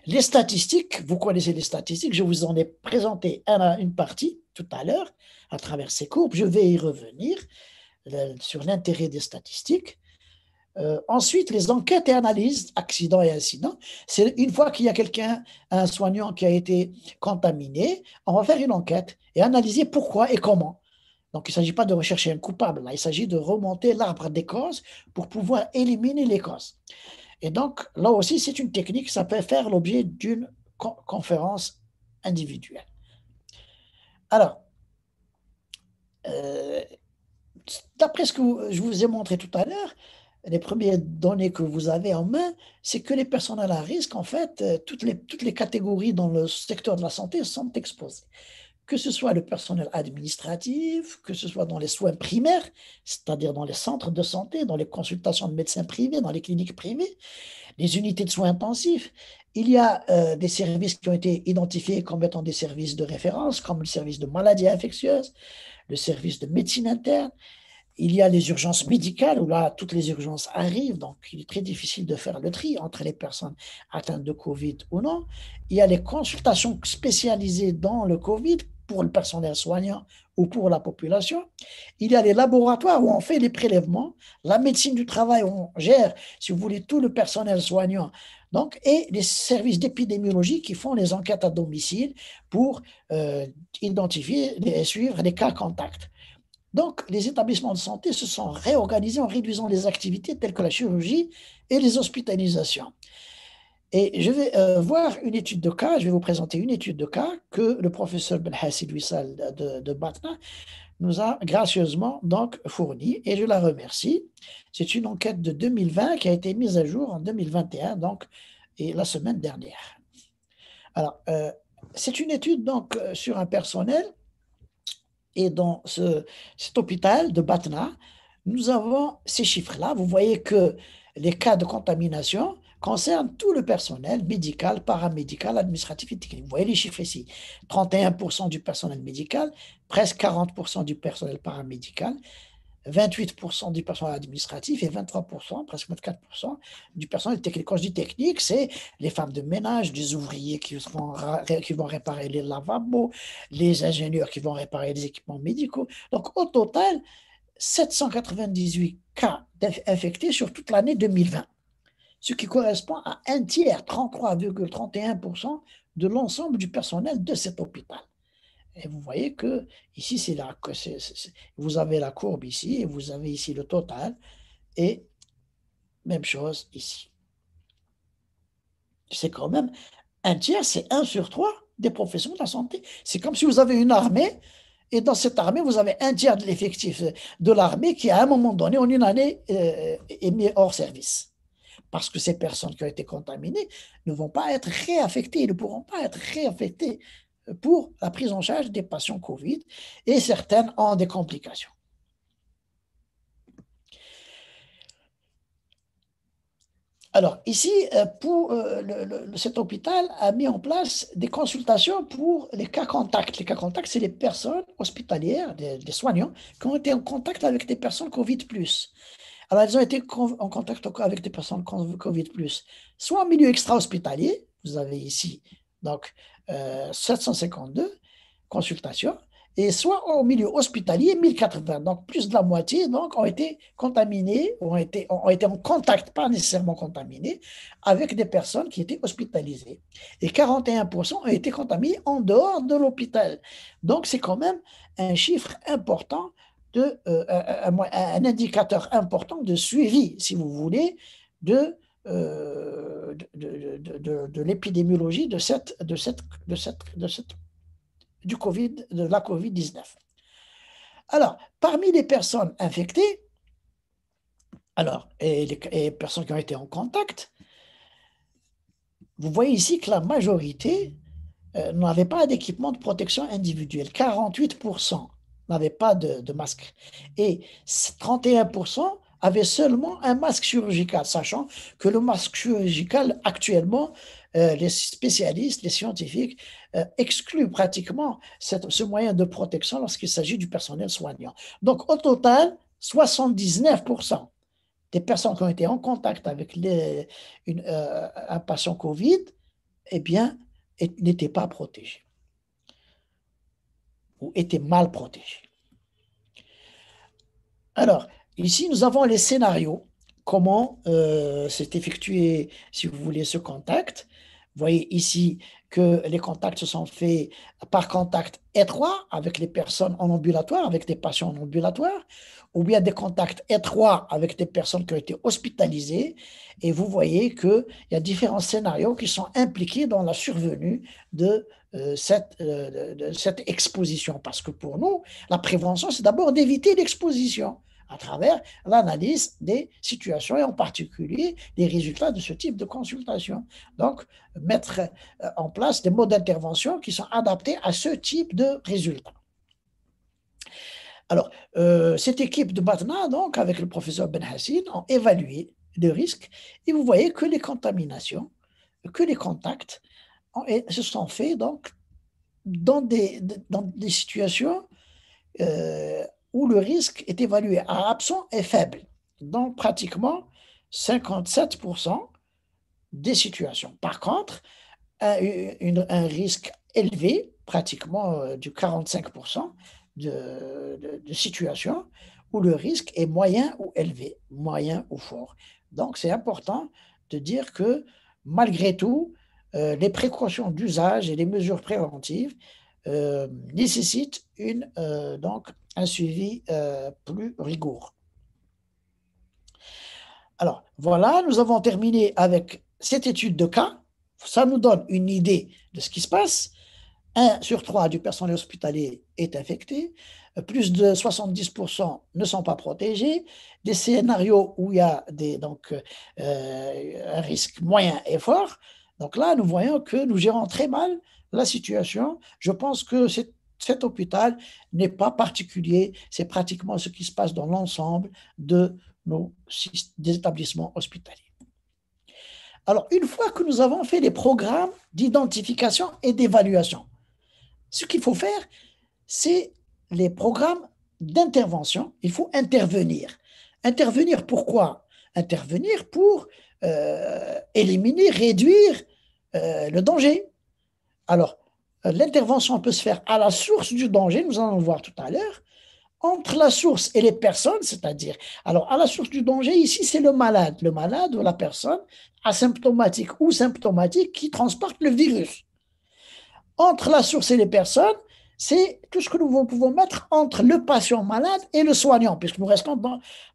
Speaker 2: Les statistiques, vous connaissez les statistiques, je vous en ai présenté une partie tout à l'heure à travers ces courbes, je vais y revenir sur l'intérêt des statistiques. Ensuite, les enquêtes et analyses, accidents et incidents, c'est une fois qu'il y a quelqu'un, un soignant qui a été contaminé, on va faire une enquête et analyser pourquoi et comment. Donc, il ne s'agit pas de rechercher un coupable, là, il s'agit de remonter l'arbre des causes pour pouvoir éliminer les causes. Et donc, là aussi, c'est une technique, ça peut faire l'objet d'une conférence individuelle. Alors, d'après ce que je vous ai montré tout à l'heure, les premières données que vous avez en main, c'est que les personnels à risque, en fait, toutes les catégories dans le secteur de la santé sont exposées. Que ce soit le personnel administratif, que ce soit dans les soins primaires, c'est-à-dire dans les centres de santé, dans les consultations de médecins privés, dans les cliniques privées, les unités de soins intensifs. Il y a des services qui ont été identifiés comme étant des services de référence, comme le service de maladies infectieuses, le service de médecine interne. Il y a les urgences médicales, où là, toutes les urgences arrivent, donc il est très difficile de faire le tri entre les personnes atteintes de Covid ou non. Il y a les consultations spécialisées dans le Covid pour le personnel soignant ou pour la population. Il y a les laboratoires où on fait les prélèvements, la médecine du travail où on gère, si vous voulez, tout le personnel soignant. Donc, et les services d'épidémiologie qui font les enquêtes à domicile pour identifier et suivre les cas contacts. Donc, les établissements de santé se sont réorganisés en réduisant les activités telles que la chirurgie et les hospitalisations. Et je vais voir une étude de cas, je vais vous présenter une étude de cas que le professeur Belhassid Wissal de Batna nous a gracieusement donc fournie, et je la remercie. C'est une enquête de 2020 qui a été mise à jour en 2021, donc, et la semaine dernière. Alors, c'est une étude donc sur un personnel. Et dans cet hôpital de Batna, nous avons ces chiffres-là. Vous voyez que les cas de contamination concernent tout le personnel médical, paramédical, administratif et technique. Vous voyez les chiffres ici. 31% du personnel médical, presque 40% du personnel paramédical, 28% du personnel administratif et 23%, presque 24% du personnel technique. Quand je dis technique, c'est les femmes de ménage, les ouvriers qui vont réparer les lavabos, les ingénieurs qui vont réparer les équipements médicaux. Donc, au total, 798 cas infectés sur toute l'année 2020, ce qui correspond à un tiers, 33,31% de l'ensemble du personnel de cet hôpital. Et vous voyez que ici, vous avez la courbe ici, et vous avez ici le total, et même chose ici. C'est quand même un tiers, c'est 1 sur 3 des professions de la santé. C'est comme si vous avez une armée, et dans cette armée, vous avez un tiers de l'effectif de l'armée qui, à un moment donné, en une année, est mis hors service. Parce que ces personnes qui ont été contaminées ne vont pas être réaffectées, ne pourront pas être réaffectées pour la prise en charge des patients Covid, et certaines ont des complications. Alors, ici, cet hôpital a mis en place des consultations pour les cas contacts. Les cas contacts, c'est les personnes hospitalières, des soignants, qui ont été en contact avec des personnes Covid+. Alors, elles ont été en contact avec des personnes Covid+, soit en milieu extra-hospitalier, vous avez ici donc 752 consultations, et soit au milieu hospitalier, 1080. Donc, plus de la moitié donc, ont été contaminés, ont été en contact, pas nécessairement contaminés, avec des personnes qui étaient hospitalisées. Et 41% ont été contaminés en dehors de l'hôpital. Donc, c'est quand même un chiffre important, un indicateur important de suivi, si vous voulez, de l'épidémiologie du COVID, de la COVID-19. Alors, parmi les personnes infectées, et les personnes qui ont été en contact, vous voyez ici que la majorité n'avait pas d'équipement de protection individuelle. 48% n'avaient pas de masque. Et 31% avaient seulement un masque chirurgical, sachant que le masque chirurgical, actuellement, les spécialistes, les scientifiques, excluent pratiquement ce moyen de protection lorsqu'il s'agit du personnel soignant. Donc, au total, 79% des personnes qui ont été en contact avec un patient COVID, eh bien, n'étaient pas protégées ou étaient mal protégées. Alors, ici, nous avons les scénarios, comment s'est effectué, si vous voulez, ce contact. Vous voyez ici que les contacts se sont faits par contact étroit avec les personnes en ambulatoire, avec des patients en ambulatoire, ou bien des contacts étroits avec des personnes qui ont été hospitalisées. Et vous voyez qu'il y a différents scénarios qui sont impliqués dans la survenue de cette exposition. Parce que pour nous, la prévention, c'est d'abord d'éviter l'exposition à travers l'analyse des situations et en particulier des résultats de ce type de consultation. Donc, mettre en place des modes d'intervention qui sont adaptés à ce type de résultats. Alors, cette équipe de Batna, donc, avec le professeur Benhassine, ont évalué le risque et vous voyez que les contaminations, que les contacts se sont faits donc, dans des situations où le risque est évalué à absent et faible, dans pratiquement 57% des situations. Par contre, un risque élevé, pratiquement du 45% de situations où le risque est moyen ou élevé, moyen ou fort. Donc, c'est important de dire que malgré tout, les précautions d'usage et les mesures préventives nécessitent donc un suivi plus rigoureux. Alors, voilà, nous avons terminé avec cette étude de cas. Ça nous donne une idée de ce qui se passe. 1 sur 3 du personnel hospitalier est infecté. Plus de 70% ne sont pas protégés. Des scénarios où il y a un risque moyen et fort. Donc là, nous voyons que nous gérons très mal la situation. Je pense que cet hôpital n'est pas particulier. C'est pratiquement ce qui se passe dans l'ensemble des établissements hospitaliers. Alors, une fois que nous avons fait les programmes d'identification et d'évaluation, ce qu'il faut faire, c'est les programmes d'intervention. Il faut intervenir. Intervenir pourquoi? Intervenir pour éliminer, réduire le danger. Alors, l'intervention peut se faire à la source du danger, nous allons le voir tout à l'heure, entre la source et les personnes, c'est-à-dire, alors à la source du danger, ici, c'est le malade ou la personne asymptomatique ou symptomatique qui transporte le virus. Entre la source et les personnes, c'est tout ce que nous pouvons mettre entre le patient malade et le soignant, puisque nous restons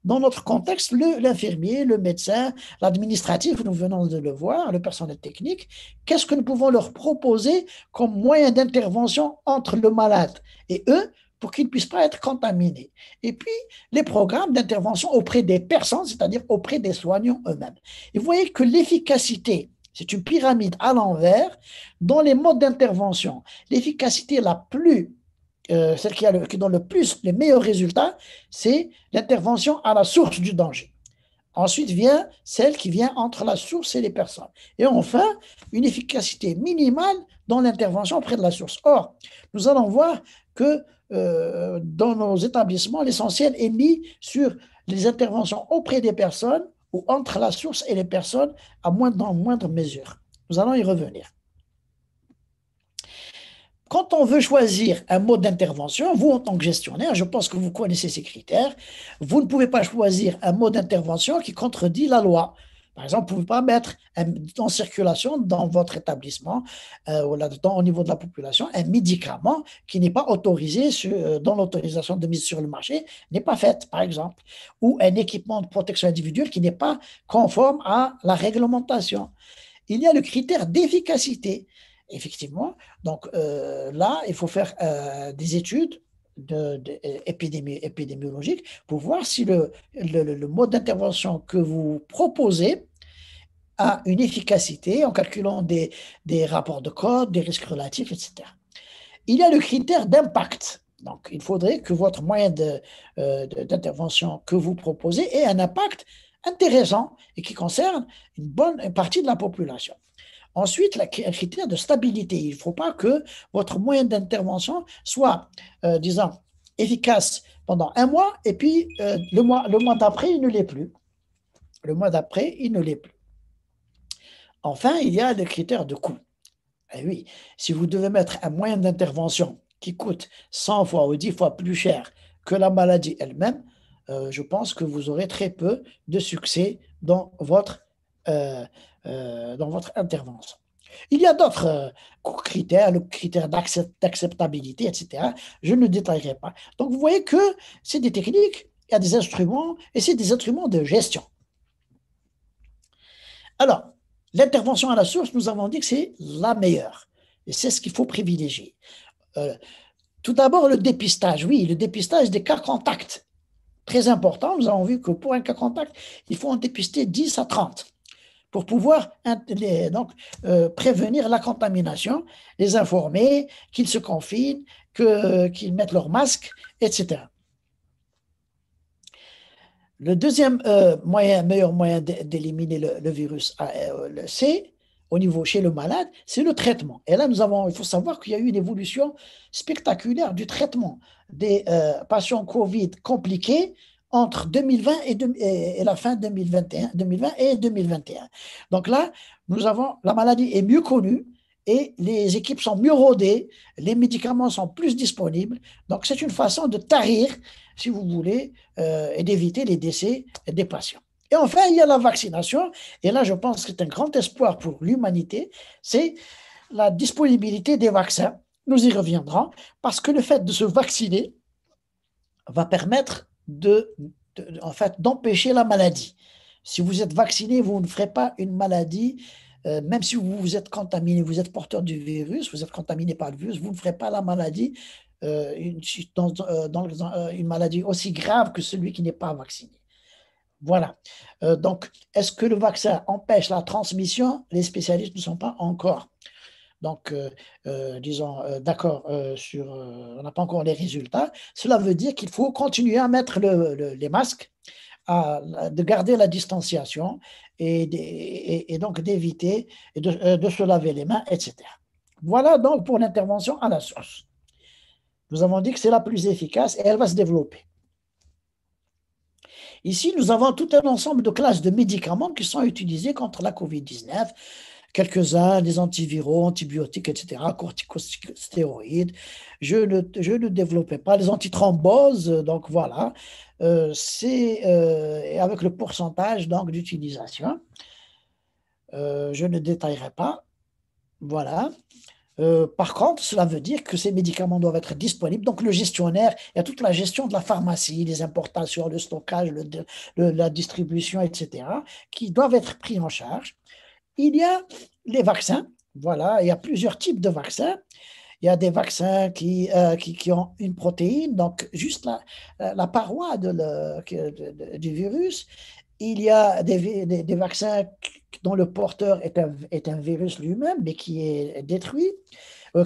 Speaker 2: dans notre contexte, l'infirmier, le médecin, l'administratif, nous venons de le voir, le personnel technique. Qu'est-ce que nous pouvons leur proposer comme moyen d'intervention entre le malade et eux pour qu'ils ne puissent pas être contaminés? Et puis, les programmes d'intervention auprès des personnes, c'est-à-dire auprès des soignants eux-mêmes. Et vous voyez que l'efficacité, c'est une pyramide à l'envers dans les modes d'intervention. L'efficacité celle qui donne le plus, les meilleurs résultats, c'est l'intervention à la source du danger. Ensuite vient celle qui vient entre la source et les personnes. Et enfin, une efficacité minimale dans l'intervention auprès de la source. Or, nous allons voir que dans nos établissements, l'essentiel est mis sur les interventions auprès des personnes ou entre la source et les personnes dans moindre mesure. Nous allons y revenir. Quand on veut choisir un mode d'intervention, vous, en tant que gestionnaire, je pense que vous connaissez ces critères, vous ne pouvez pas choisir un mode d'intervention qui contredit la loi. Par exemple, vous ne pouvez pas mettre en circulation dans votre établissement ou là-dedans, au niveau de la population, un médicament qui n'est pas autorisé dont l'autorisation de mise sur le marché n'est pas faite, par exemple, ou un équipement de protection individuelle qui n'est pas conforme à la réglementation. Il y a le critère d'efficacité. Effectivement, donc là, il faut faire des études épidémiologiques pour voir si le mode d'intervention que vous proposez a une efficacité en calculant des rapports de code, des risques relatifs, etc. Il y a le critère d'impact. Donc, il faudrait que votre moyen d'intervention que vous proposez ait un impact intéressant et qui concerne une bonne partie de la population. Ensuite, un critère de stabilité. Il ne faut pas que votre moyen d'intervention soit, disons, efficace pendant un mois et puis le mois d'après, il ne l'est plus. Le mois d'après, il ne l'est plus. Enfin, il y a le critère de coût. Et oui, si vous devez mettre un moyen d'intervention qui coûte 100 fois ou 10 fois plus cher que la maladie elle-même, je pense que vous aurez très peu de succès dans votre intervention. Il y a d'autres critères, le critère d'acceptabilité, etc. Je ne détaillerai pas. Donc, vous voyez que c'est des techniques, il y a des instruments, et c'est des instruments de gestion. Alors, l'intervention à la source, nous avons dit que c'est la meilleure. Et c'est ce qu'il faut privilégier. Tout d'abord, le dépistage. Oui, le dépistage des cas contacts. Très important. Nous avons vu que pour un cas contact, il faut en dépister 10 à 30 pour pouvoir prévenir la contamination, les informer, qu'ils se confinent, qu'ils mettent leur masque, etc. Le deuxième meilleur moyen d'éliminer le virus C, au niveau chez le malade, c'est le traitement. Et là, il faut savoir qu'il y a eu une évolution spectaculaire du traitement des patients Covid compliqués entre 2020 et la fin 2020 et 2021. Donc là, la maladie est mieux connue et les équipes sont mieux rodées, les médicaments sont plus disponibles. Donc c'est une façon de tarir, si vous voulez, et d'éviter les décès des patients. Et enfin, il y a la vaccination. Et là, je pense que c'est un grand espoir pour l'humanité. C'est la disponibilité des vaccins. Nous y reviendrons parce que le fait de se vacciner va permettre d'empêcher la maladie. Si vous êtes vacciné, vous ne ferez pas une maladie, même si vous êtes contaminé, vous êtes porteur du virus, vous êtes contaminé par le virus, vous ne ferez pas la maladie, une maladie aussi grave que celui qui n'est pas vacciné. Voilà. Donc, est-ce que le vaccin empêche la transmission? Les spécialistes ne sont pas encore. Donc, d'accord on n'a pas encore les résultats. Cela veut dire qu'il faut continuer à mettre les masques, de garder la distanciation et donc d'éviter de se laver les mains, etc. Voilà donc pour l'intervention à la source. Nous avons dit que c'est la plus efficace et elle va se développer. Ici, nous avons tout un ensemble de classes de médicaments qui sont utilisés contre la COVID-19. Quelques-uns, des antiviraux, antibiotiques, etc., corticostéroïdes. Je ne développais pas les antithromboses, donc voilà. C'est avec le pourcentage d'utilisation. Je ne détaillerai pas. Voilà. Par contre, cela veut dire que ces médicaments doivent être disponibles. Donc, le gestionnaire, il y a toute la gestion de la pharmacie, les importations, le stockage, la distribution, etc., qui doivent être pris en charge. Il y a les vaccins. Voilà, il y a plusieurs types de vaccins. Il y a des vaccins qui ont une protéine, donc juste la paroi du virus. Il y a des vaccins dont le porteur est un virus lui-même, mais qui est détruit,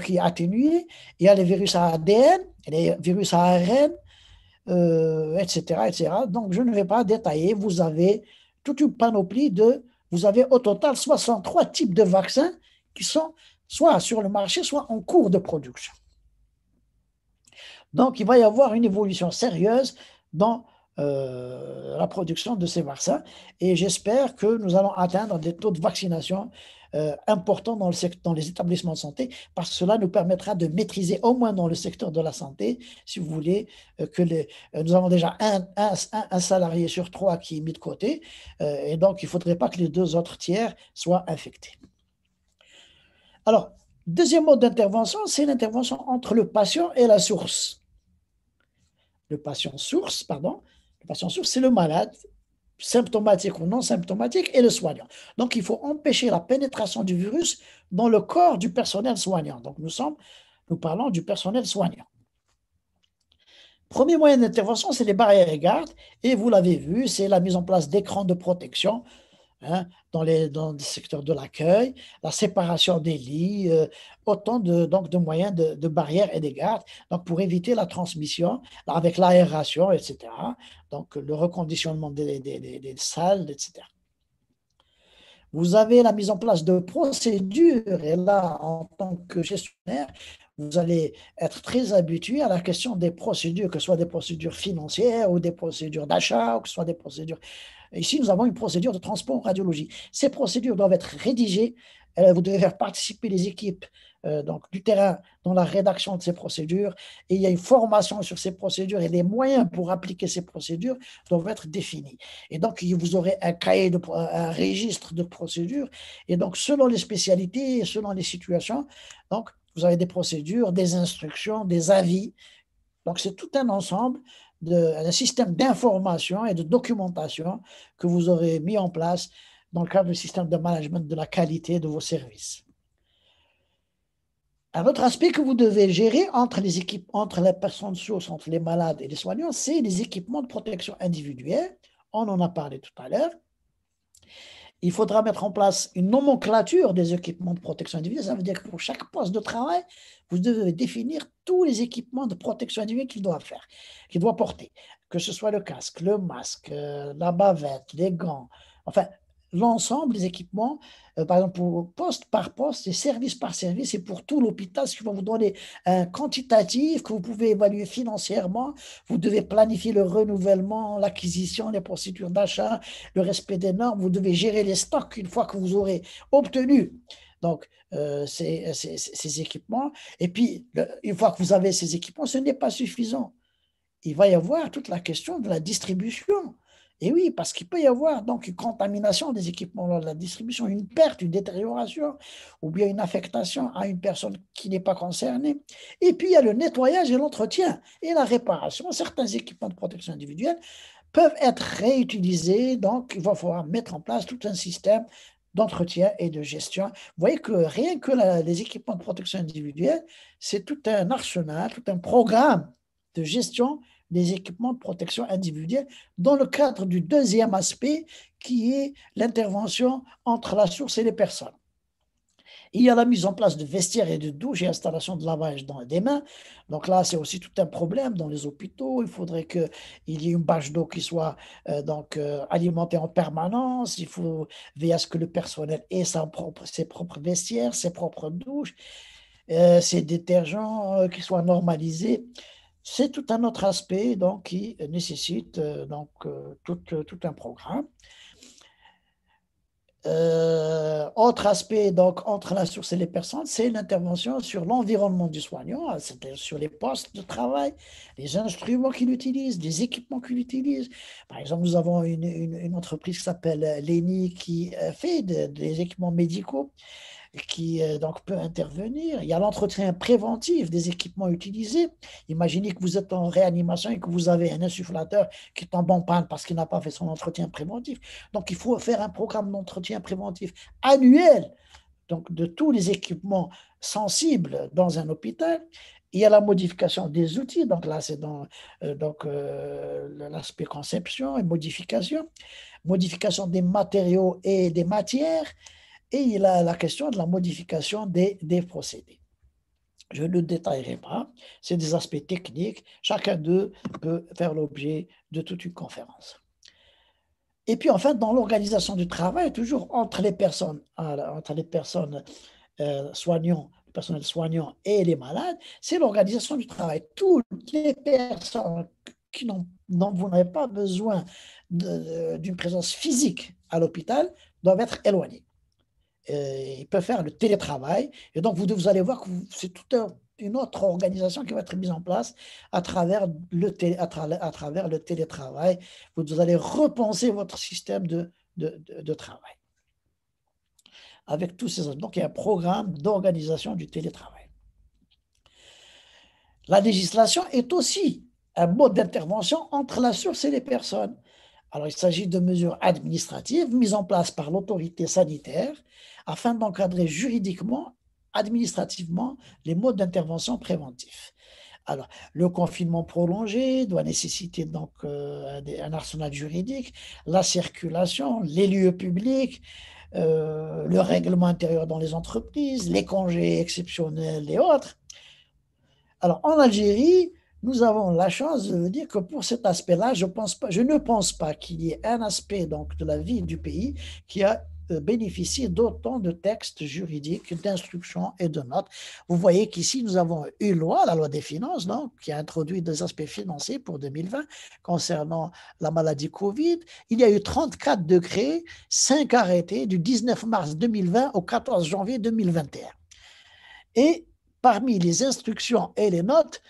Speaker 2: qui est atténué. Il y a les virus à ADN, les virus à ARN, etc., etc. Donc, je ne vais pas détailler. Vous avez toute une panoplie vous avez au total 63 types de vaccins qui sont soit sur le marché, soit en cours de production. Donc, il va y avoir une évolution sérieuse dans la production de ces vaccins et j'espère que nous allons atteindre des taux de vaccination importants dans les établissements de santé parce que cela nous permettra de maîtriser, au moins dans le secteur de la santé, si vous voulez, nous avons déjà un salarié sur 3 qui est mis de côté et donc il ne faudrait pas que les 2 autres tiers soient infectés. Alors, deuxième mode d'intervention, c'est l'intervention entre le patient et la source. Le patient source, c'est le malade, symptomatique ou non symptomatique, et le soignant. Donc, il faut empêcher la pénétration du virus dans le corps du personnel soignant. Donc, nous parlons du personnel soignant. Premier moyen d'intervention, c'est les barrières et gardes. Et vous l'avez vu, c'est la mise en place d'écrans de protection dans les secteurs de l'accueil, la séparation des lits, autant de moyens de barrières et de gardes donc pour éviter la transmission avec l'aération, etc. Donc, le reconditionnement des salles, etc. Vous avez la mise en place de procédures et là, en tant que gestionnaire, vous allez être très habitué à la question des procédures, que ce soit des procédures financières ou des procédures d'achat, ou que ce soit des procédures. Ici, nous avons une procédure de transport en radiologie. Ces procédures doivent être rédigées. Vous devez faire participer les équipes du terrain dans la rédaction de ces procédures. Et il y a une formation sur ces procédures et les moyens pour appliquer ces procédures doivent être définis. Et donc, vous aurez un registre de procédures. Et donc, selon les spécialités, selon les situations, donc, vous avez des procédures, des instructions, des avis. Donc, c'est tout un ensemble un système d'information et de documentation que vous aurez mis en place dans le cadre du système de management de la qualité de vos services. Un autre aspect que vous devez gérer entre les personnes sources, entre les malades et les soignants, c'est les équipements de protection individuelle. On en a parlé tout à l'heure. Il faudra mettre en place une nomenclature des équipements de protection individuelle. Ça veut dire que pour chaque poste de travail, vous devez définir tous les équipements de protection individuelle qu'il doit porter. Que ce soit le casque, le masque, la bavette, les gants, enfin, l'ensemble des équipements, par exemple, pour poste par poste et service par service, et pour tout l'hôpital, ce qui va vous donner un quantitatif que vous pouvez évaluer financièrement. Vous devez planifier le renouvellement, l'acquisition, les procédures d'achat, le respect des normes. Vous devez gérer les stocks une fois que vous aurez obtenu donc, ces équipements. Et puis, une fois que vous avez ces équipements, ce n'est pas suffisant. Il va y avoir toute la question de la distribution. Et oui, parce qu'il peut y avoir donc une contamination des équipements lors de la distribution, une perte, une détérioration, ou bien une affectation à une personne qui n'est pas concernée. Et puis, il y a le nettoyage et l'entretien et la réparation. Certains équipements de protection individuelle peuvent être réutilisés, donc il va falloir mettre en place tout un système d'entretien et de gestion. Vous voyez que rien que les équipements de protection individuelle, c'est tout un arsenal, tout un programme de gestion des équipements de protection individuelle dans le cadre du deuxième aspect qui est l'intervention entre la source et les personnes. Il y a la mise en place de vestiaires et de douches et installation de lavage des mains. Donc là, c'est aussi tout un problème dans les hôpitaux. Il faudrait qu'il y ait une bâche d'eau qui soit alimentée en permanence. Il faut veiller à ce que le personnel ait ses propres vestiaires, ses propres douches, ses détergents qui soient normalisés. C'est tout un autre aspect donc, qui nécessite tout un programme. Autre aspect donc, entre la source et les personnes, c'est l'intervention sur l'environnement du soignant, c'est-à-dire sur les postes de travail, les instruments qu'il utilise, les équipements qu'il utilise. Par exemple, nous avons une entreprise qui s'appelle Leni qui fait des équipements médicaux qui donc peut intervenir. Il y a l'entretien préventif des équipements utilisés. Imaginez que vous êtes en réanimation et que vous avez un insufflateur qui tombe en panne parce qu'il n'a pas fait son entretien préventif. Donc, il faut faire un programme d'entretien préventif annuel donc, de tous les équipements sensibles dans un hôpital. Il y a la modification des outils, donc là c'est dans l'aspect conception et modification des matériaux et des matières, et il y a la question de la modification des procédés. Je ne détaillerai pas, c'est des aspects techniques, chacun d'eux peut faire l'objet de toute une conférence. Et puis enfin, dans l'organisation du travail, toujours entre les personnes soignants, le personnel soignant et les malades, c'est l'organisation du travail. Toutes les personnes dont vous n'avez pas besoin d'une présence physique à l'hôpital doivent être éloignées. Ils peuvent faire le télétravail. Et donc, vous allez voir que c'est toute une autre organisation qui va être mise en place à travers à travers le télétravail. Vous allez repenser votre système de travail avec tous ces autres. Donc, il y a un programme d'organisation du télétravail. La législation est aussi un mode d'intervention entre la source et les personnes. Alors, il s'agit de mesures administratives mises en place par l'autorité sanitaire afin d'encadrer juridiquement, administrativement, les modes d'intervention préventifs. Alors, le confinement prolongé doit nécessiter donc un arsenal juridique, la circulation, les lieux publics, le règlement intérieur dans les entreprises, les congés exceptionnels et autres. Alors, en Algérie, nous avons la chance de dire que pour cet aspect-là, je ne pense pas qu'il y ait un aspect donc, de la vie du pays qui a bénéficié d'autant de textes juridiques, d'instructions et de notes. Vous voyez qu'ici, nous avons une loi, la loi des finances, donc, qui a introduit des aspects financiers pour 2020 concernant la maladie Covid. Il y a eu 34 décrets, 5 arrêtés du 19 mars 2020 au 14 janvier 2021. Et parmi les instructions et les notes,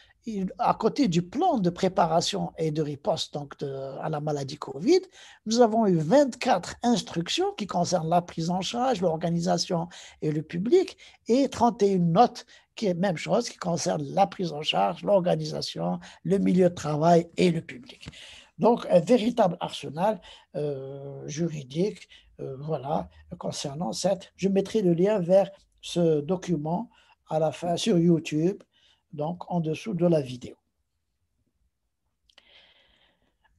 Speaker 2: à côté du plan de préparation et de riposte donc à la maladie Covid, nous avons eu 24 instructions qui concernent la prise en charge, l'organisation et le public, et 31 notes qui est la même chose, qui concerne la prise en charge, l'organisation, le milieu de travail et le public. Donc, un véritable arsenal juridique, voilà, concernant cette. Je mettrai le lien vers ce document à la fin sur YouTube, donc en dessous de la vidéo.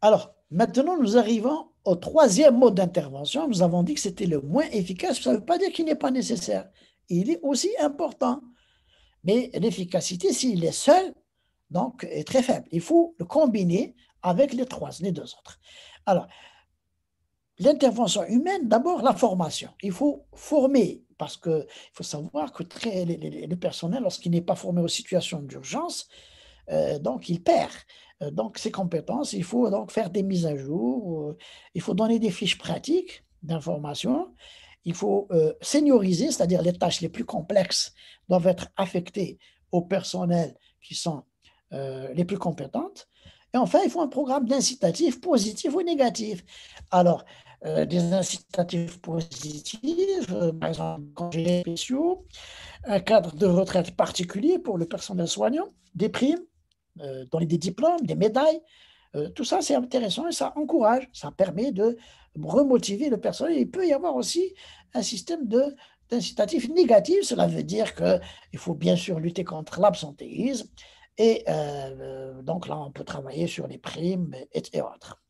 Speaker 2: Alors, maintenant, nous arrivons au troisième mode d'intervention. Nous avons dit que c'était le moins efficace. Ça ne veut pas dire qu'il n'est pas nécessaire. Il est aussi important. Mais l'efficacité, s'il est seul, donc, est très faible. Il faut le combiner avec les deux autres. Alors, l'intervention humaine, d'abord la formation. Il faut former, parce qu'il faut savoir que le personnel, lorsqu'il n'est pas formé aux situations d'urgence, donc il perd donc ses compétences. Il faut donc faire des mises à jour, il faut donner des fiches pratiques d'information, il faut senioriser, c'est-à-dire les tâches les plus complexes doivent être affectées aux personnels qui sont les plus compétentes. Et enfin, il faut un programme d'incitatifs positifs ou négatifs. Alors, des incitatifs positifs, par exemple, congés spéciaux, un cadre de retraite particulier pour le personnel soignant, des primes, donner des diplômes, des médailles. Tout ça, c'est intéressant et ça encourage, ça permet de remotiver le personnel. Il peut y avoir aussi un système d'incitatifs négatifs. Cela veut dire qu'il faut bien sûr lutter contre l'absentéisme. Et donc là, on peut travailler sur les primes et autres.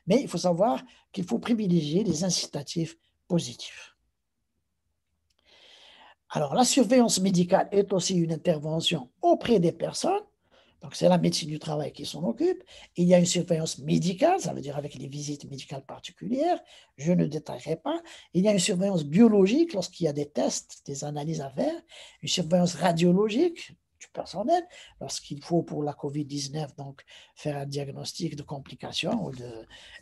Speaker 2: Mais il faut savoir qu'il faut privilégier les incitatifs positifs. Alors, la surveillance médicale est aussi une intervention auprès des personnes. Donc, c'est la médecine du travail qui s'en occupe. Il y a une surveillance médicale, ça veut dire avec les visites médicales particulières. Je ne détaillerai pas. Il y a une surveillance biologique lorsqu'il y a des tests, des analyses à faire. Une surveillance radiologique du personnel lorsqu'il faut pour la COVID-19 donc faire un diagnostic de complications.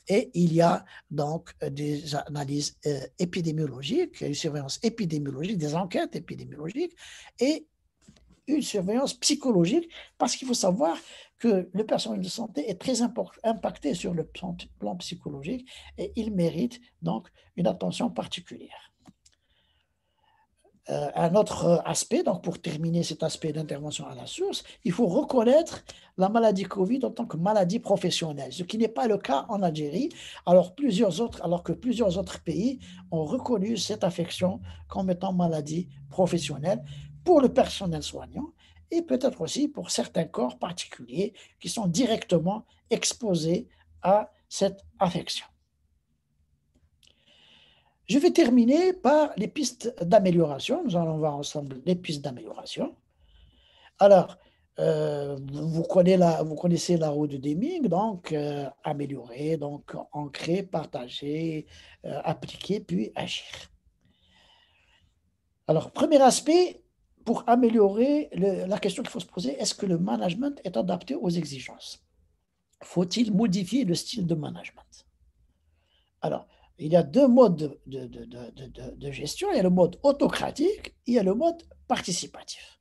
Speaker 2: Et il y a donc des analyses épidémiologiques, une surveillance épidémiologique, des enquêtes épidémiologiques et une surveillance psychologique, parce qu'il faut savoir que le personnel de santé est très impacté sur le plan psychologique et il mérite donc une attention particulière. Un autre aspect, donc pour terminer cet aspect d'intervention à la source, il faut reconnaître la maladie Covid en tant que maladie professionnelle, ce qui n'est pas le cas en Algérie, alors que plusieurs autres pays ont reconnu cette affection comme étant maladie professionnelle pour le personnel soignant et peut-être aussi pour certains corps particuliers qui sont directement exposés à cette affection. Je vais terminer par les pistes d'amélioration. Nous allons voir ensemble les pistes d'amélioration. Alors, Vous connaissez la roue de Deming, donc améliorer, donc ancrer, partager, appliquer, puis agir. Alors, premier aspect, pour améliorer, la question qu'il faut se poser, est-ce que le management est adapté aux exigences? Faut-il modifier le style de management? Alors, il y a deux modes de gestion. Il y a le mode autocratique et il y a le mode participatif.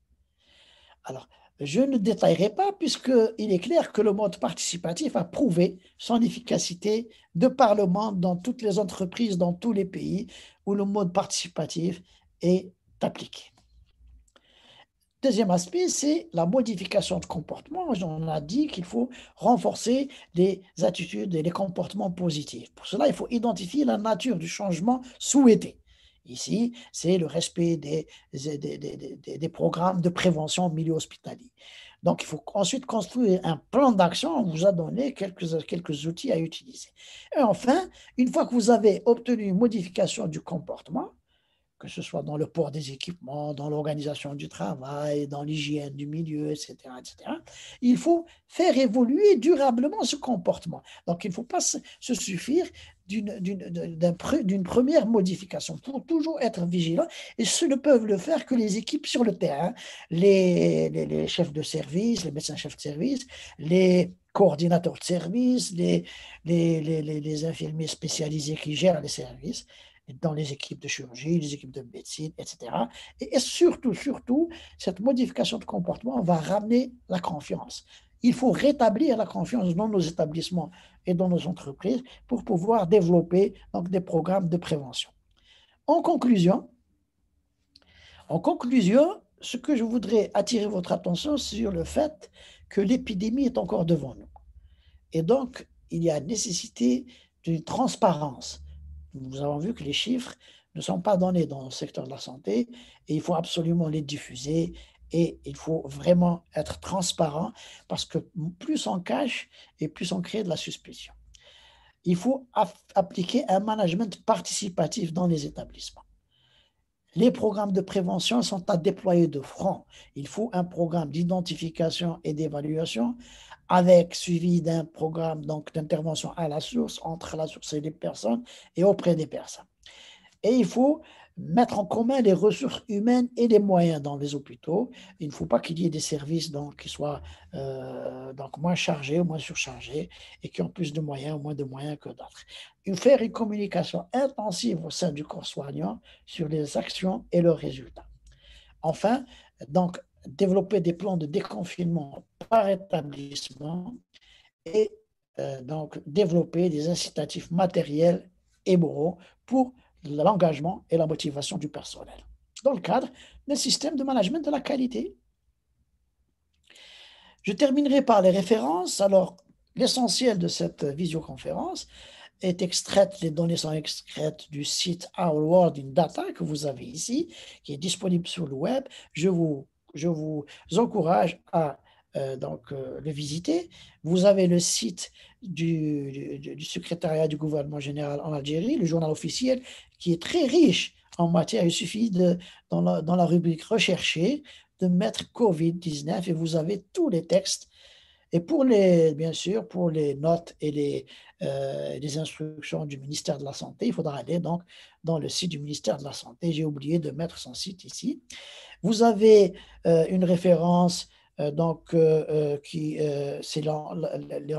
Speaker 2: Alors, je ne détaillerai pas puisqu'il est clair que le mode participatif a prouvé son efficacité de par le monde dans toutes les entreprises, dans tous les pays où le mode participatif est appliqué. Deuxième aspect, c'est la modification de comportement. On a dit qu'il faut renforcer les attitudes et les comportements positifs. Pour cela, il faut identifier la nature du changement souhaité. Ici, c'est le respect des programmes de prévention au milieu hospitalier. Donc, il faut ensuite construire un plan d'action. On vous a donné quelques outils à utiliser. Et enfin, une fois que vous avez obtenu une modification du comportement, que ce soit dans le port des équipements, dans l'organisation du travail, dans l'hygiène du milieu, etc., etc., il faut faire évoluer durablement ce comportement. Donc, il ne faut pas se suffire d'une première modification. Il faut toujours être vigilant et ce ne peuvent le faire que les équipes sur le terrain, les chefs de service, les médecins chefs de service, les coordinateurs de service, les infirmiers spécialisés qui gèrent les services dans les équipes de chirurgie, les équipes de médecine, etc. Et surtout, cette modification de comportement va ramener la confiance. Il faut rétablir la confiance dans nos établissements et dans nos entreprises pour pouvoir développer donc, des programmes de prévention. En conclusion, ce que je voudrais attirer votre attention sur le fait que l'épidémie est encore devant nous. Et donc, il y a nécessité d'une transparence. Nous avons vu que les chiffres ne sont pas donnés dans le secteur de la santé et il faut absolument les diffuser et il faut vraiment être transparent parce que plus on cache et plus on crée de la suspicion. Il faut appliquer un management participatif dans les établissements. Les programmes de prévention sont à déployer de front. Il faut un programme d'identification et d'évaluation avec suivi d'un programme d'intervention à la source, entre la source et les personnes et auprès des personnes. Et il faut mettre en commun les ressources humaines et les moyens dans les hôpitaux. Il ne faut pas qu'il y ait des services qui soient moins chargés ou moins surchargés et qui ont plus de moyens ou moins de moyens que d'autres. Il faut faire une communication intensive au sein du corps soignant sur les actions et leurs résultats. Enfin, donc, développer des plans de déconfinement par établissement et donc développer des incitatifs matériels et moraux pour l'engagement et la motivation du personnel, dans le cadre d'un système de management de la qualité. Je terminerai par les références. Alors, l'essentiel de cette visioconférence est extraite, les données sont extraites du site Our World in Data que vous avez ici, qui est disponible sur le web. Je vous encourage à le visiter. Vous avez le site du secrétariat du gouvernement général en Algérie, le journal officiel, qui est très riche en matière. Il suffit dans la rubrique rechercher de mettre COVID-19 et vous avez tous les textes. Et bien sûr, pour les notes et les instructions du ministère de la Santé, il faudra aller donc dans le site du ministère de la Santé. J'ai oublié de mettre son site ici. Vous avez une référence c'est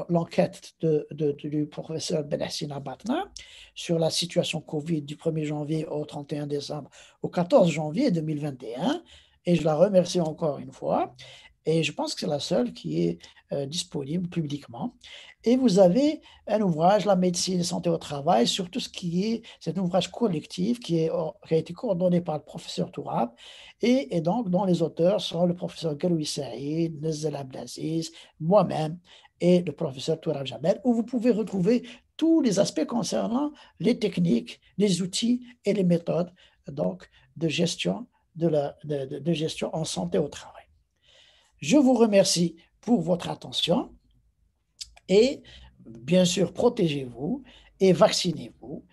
Speaker 2: l'enquête du professeur Benassine Batna sur la situation Covid du 1er janvier au 31 décembre au 14 janvier 2021. Et je la remercie encore une fois. Et je pense que c'est la seule qui est disponible publiquement. Et vous avez un ouvrage, La médecine et santé au travail, sur tout ce qui est, c'est un ouvrage collectif qui a été coordonné par le professeur Tourab, et donc dont les auteurs sont le professeur Galoui Saïd, Nazel Abdelaziz, moi-même et le professeur Tourab Jamel, où vous pouvez retrouver tous les aspects concernant les techniques, les outils et les méthodes donc, de gestion en santé au travail. Je vous remercie pour votre attention et bien sûr, protégez-vous et vaccinez-vous.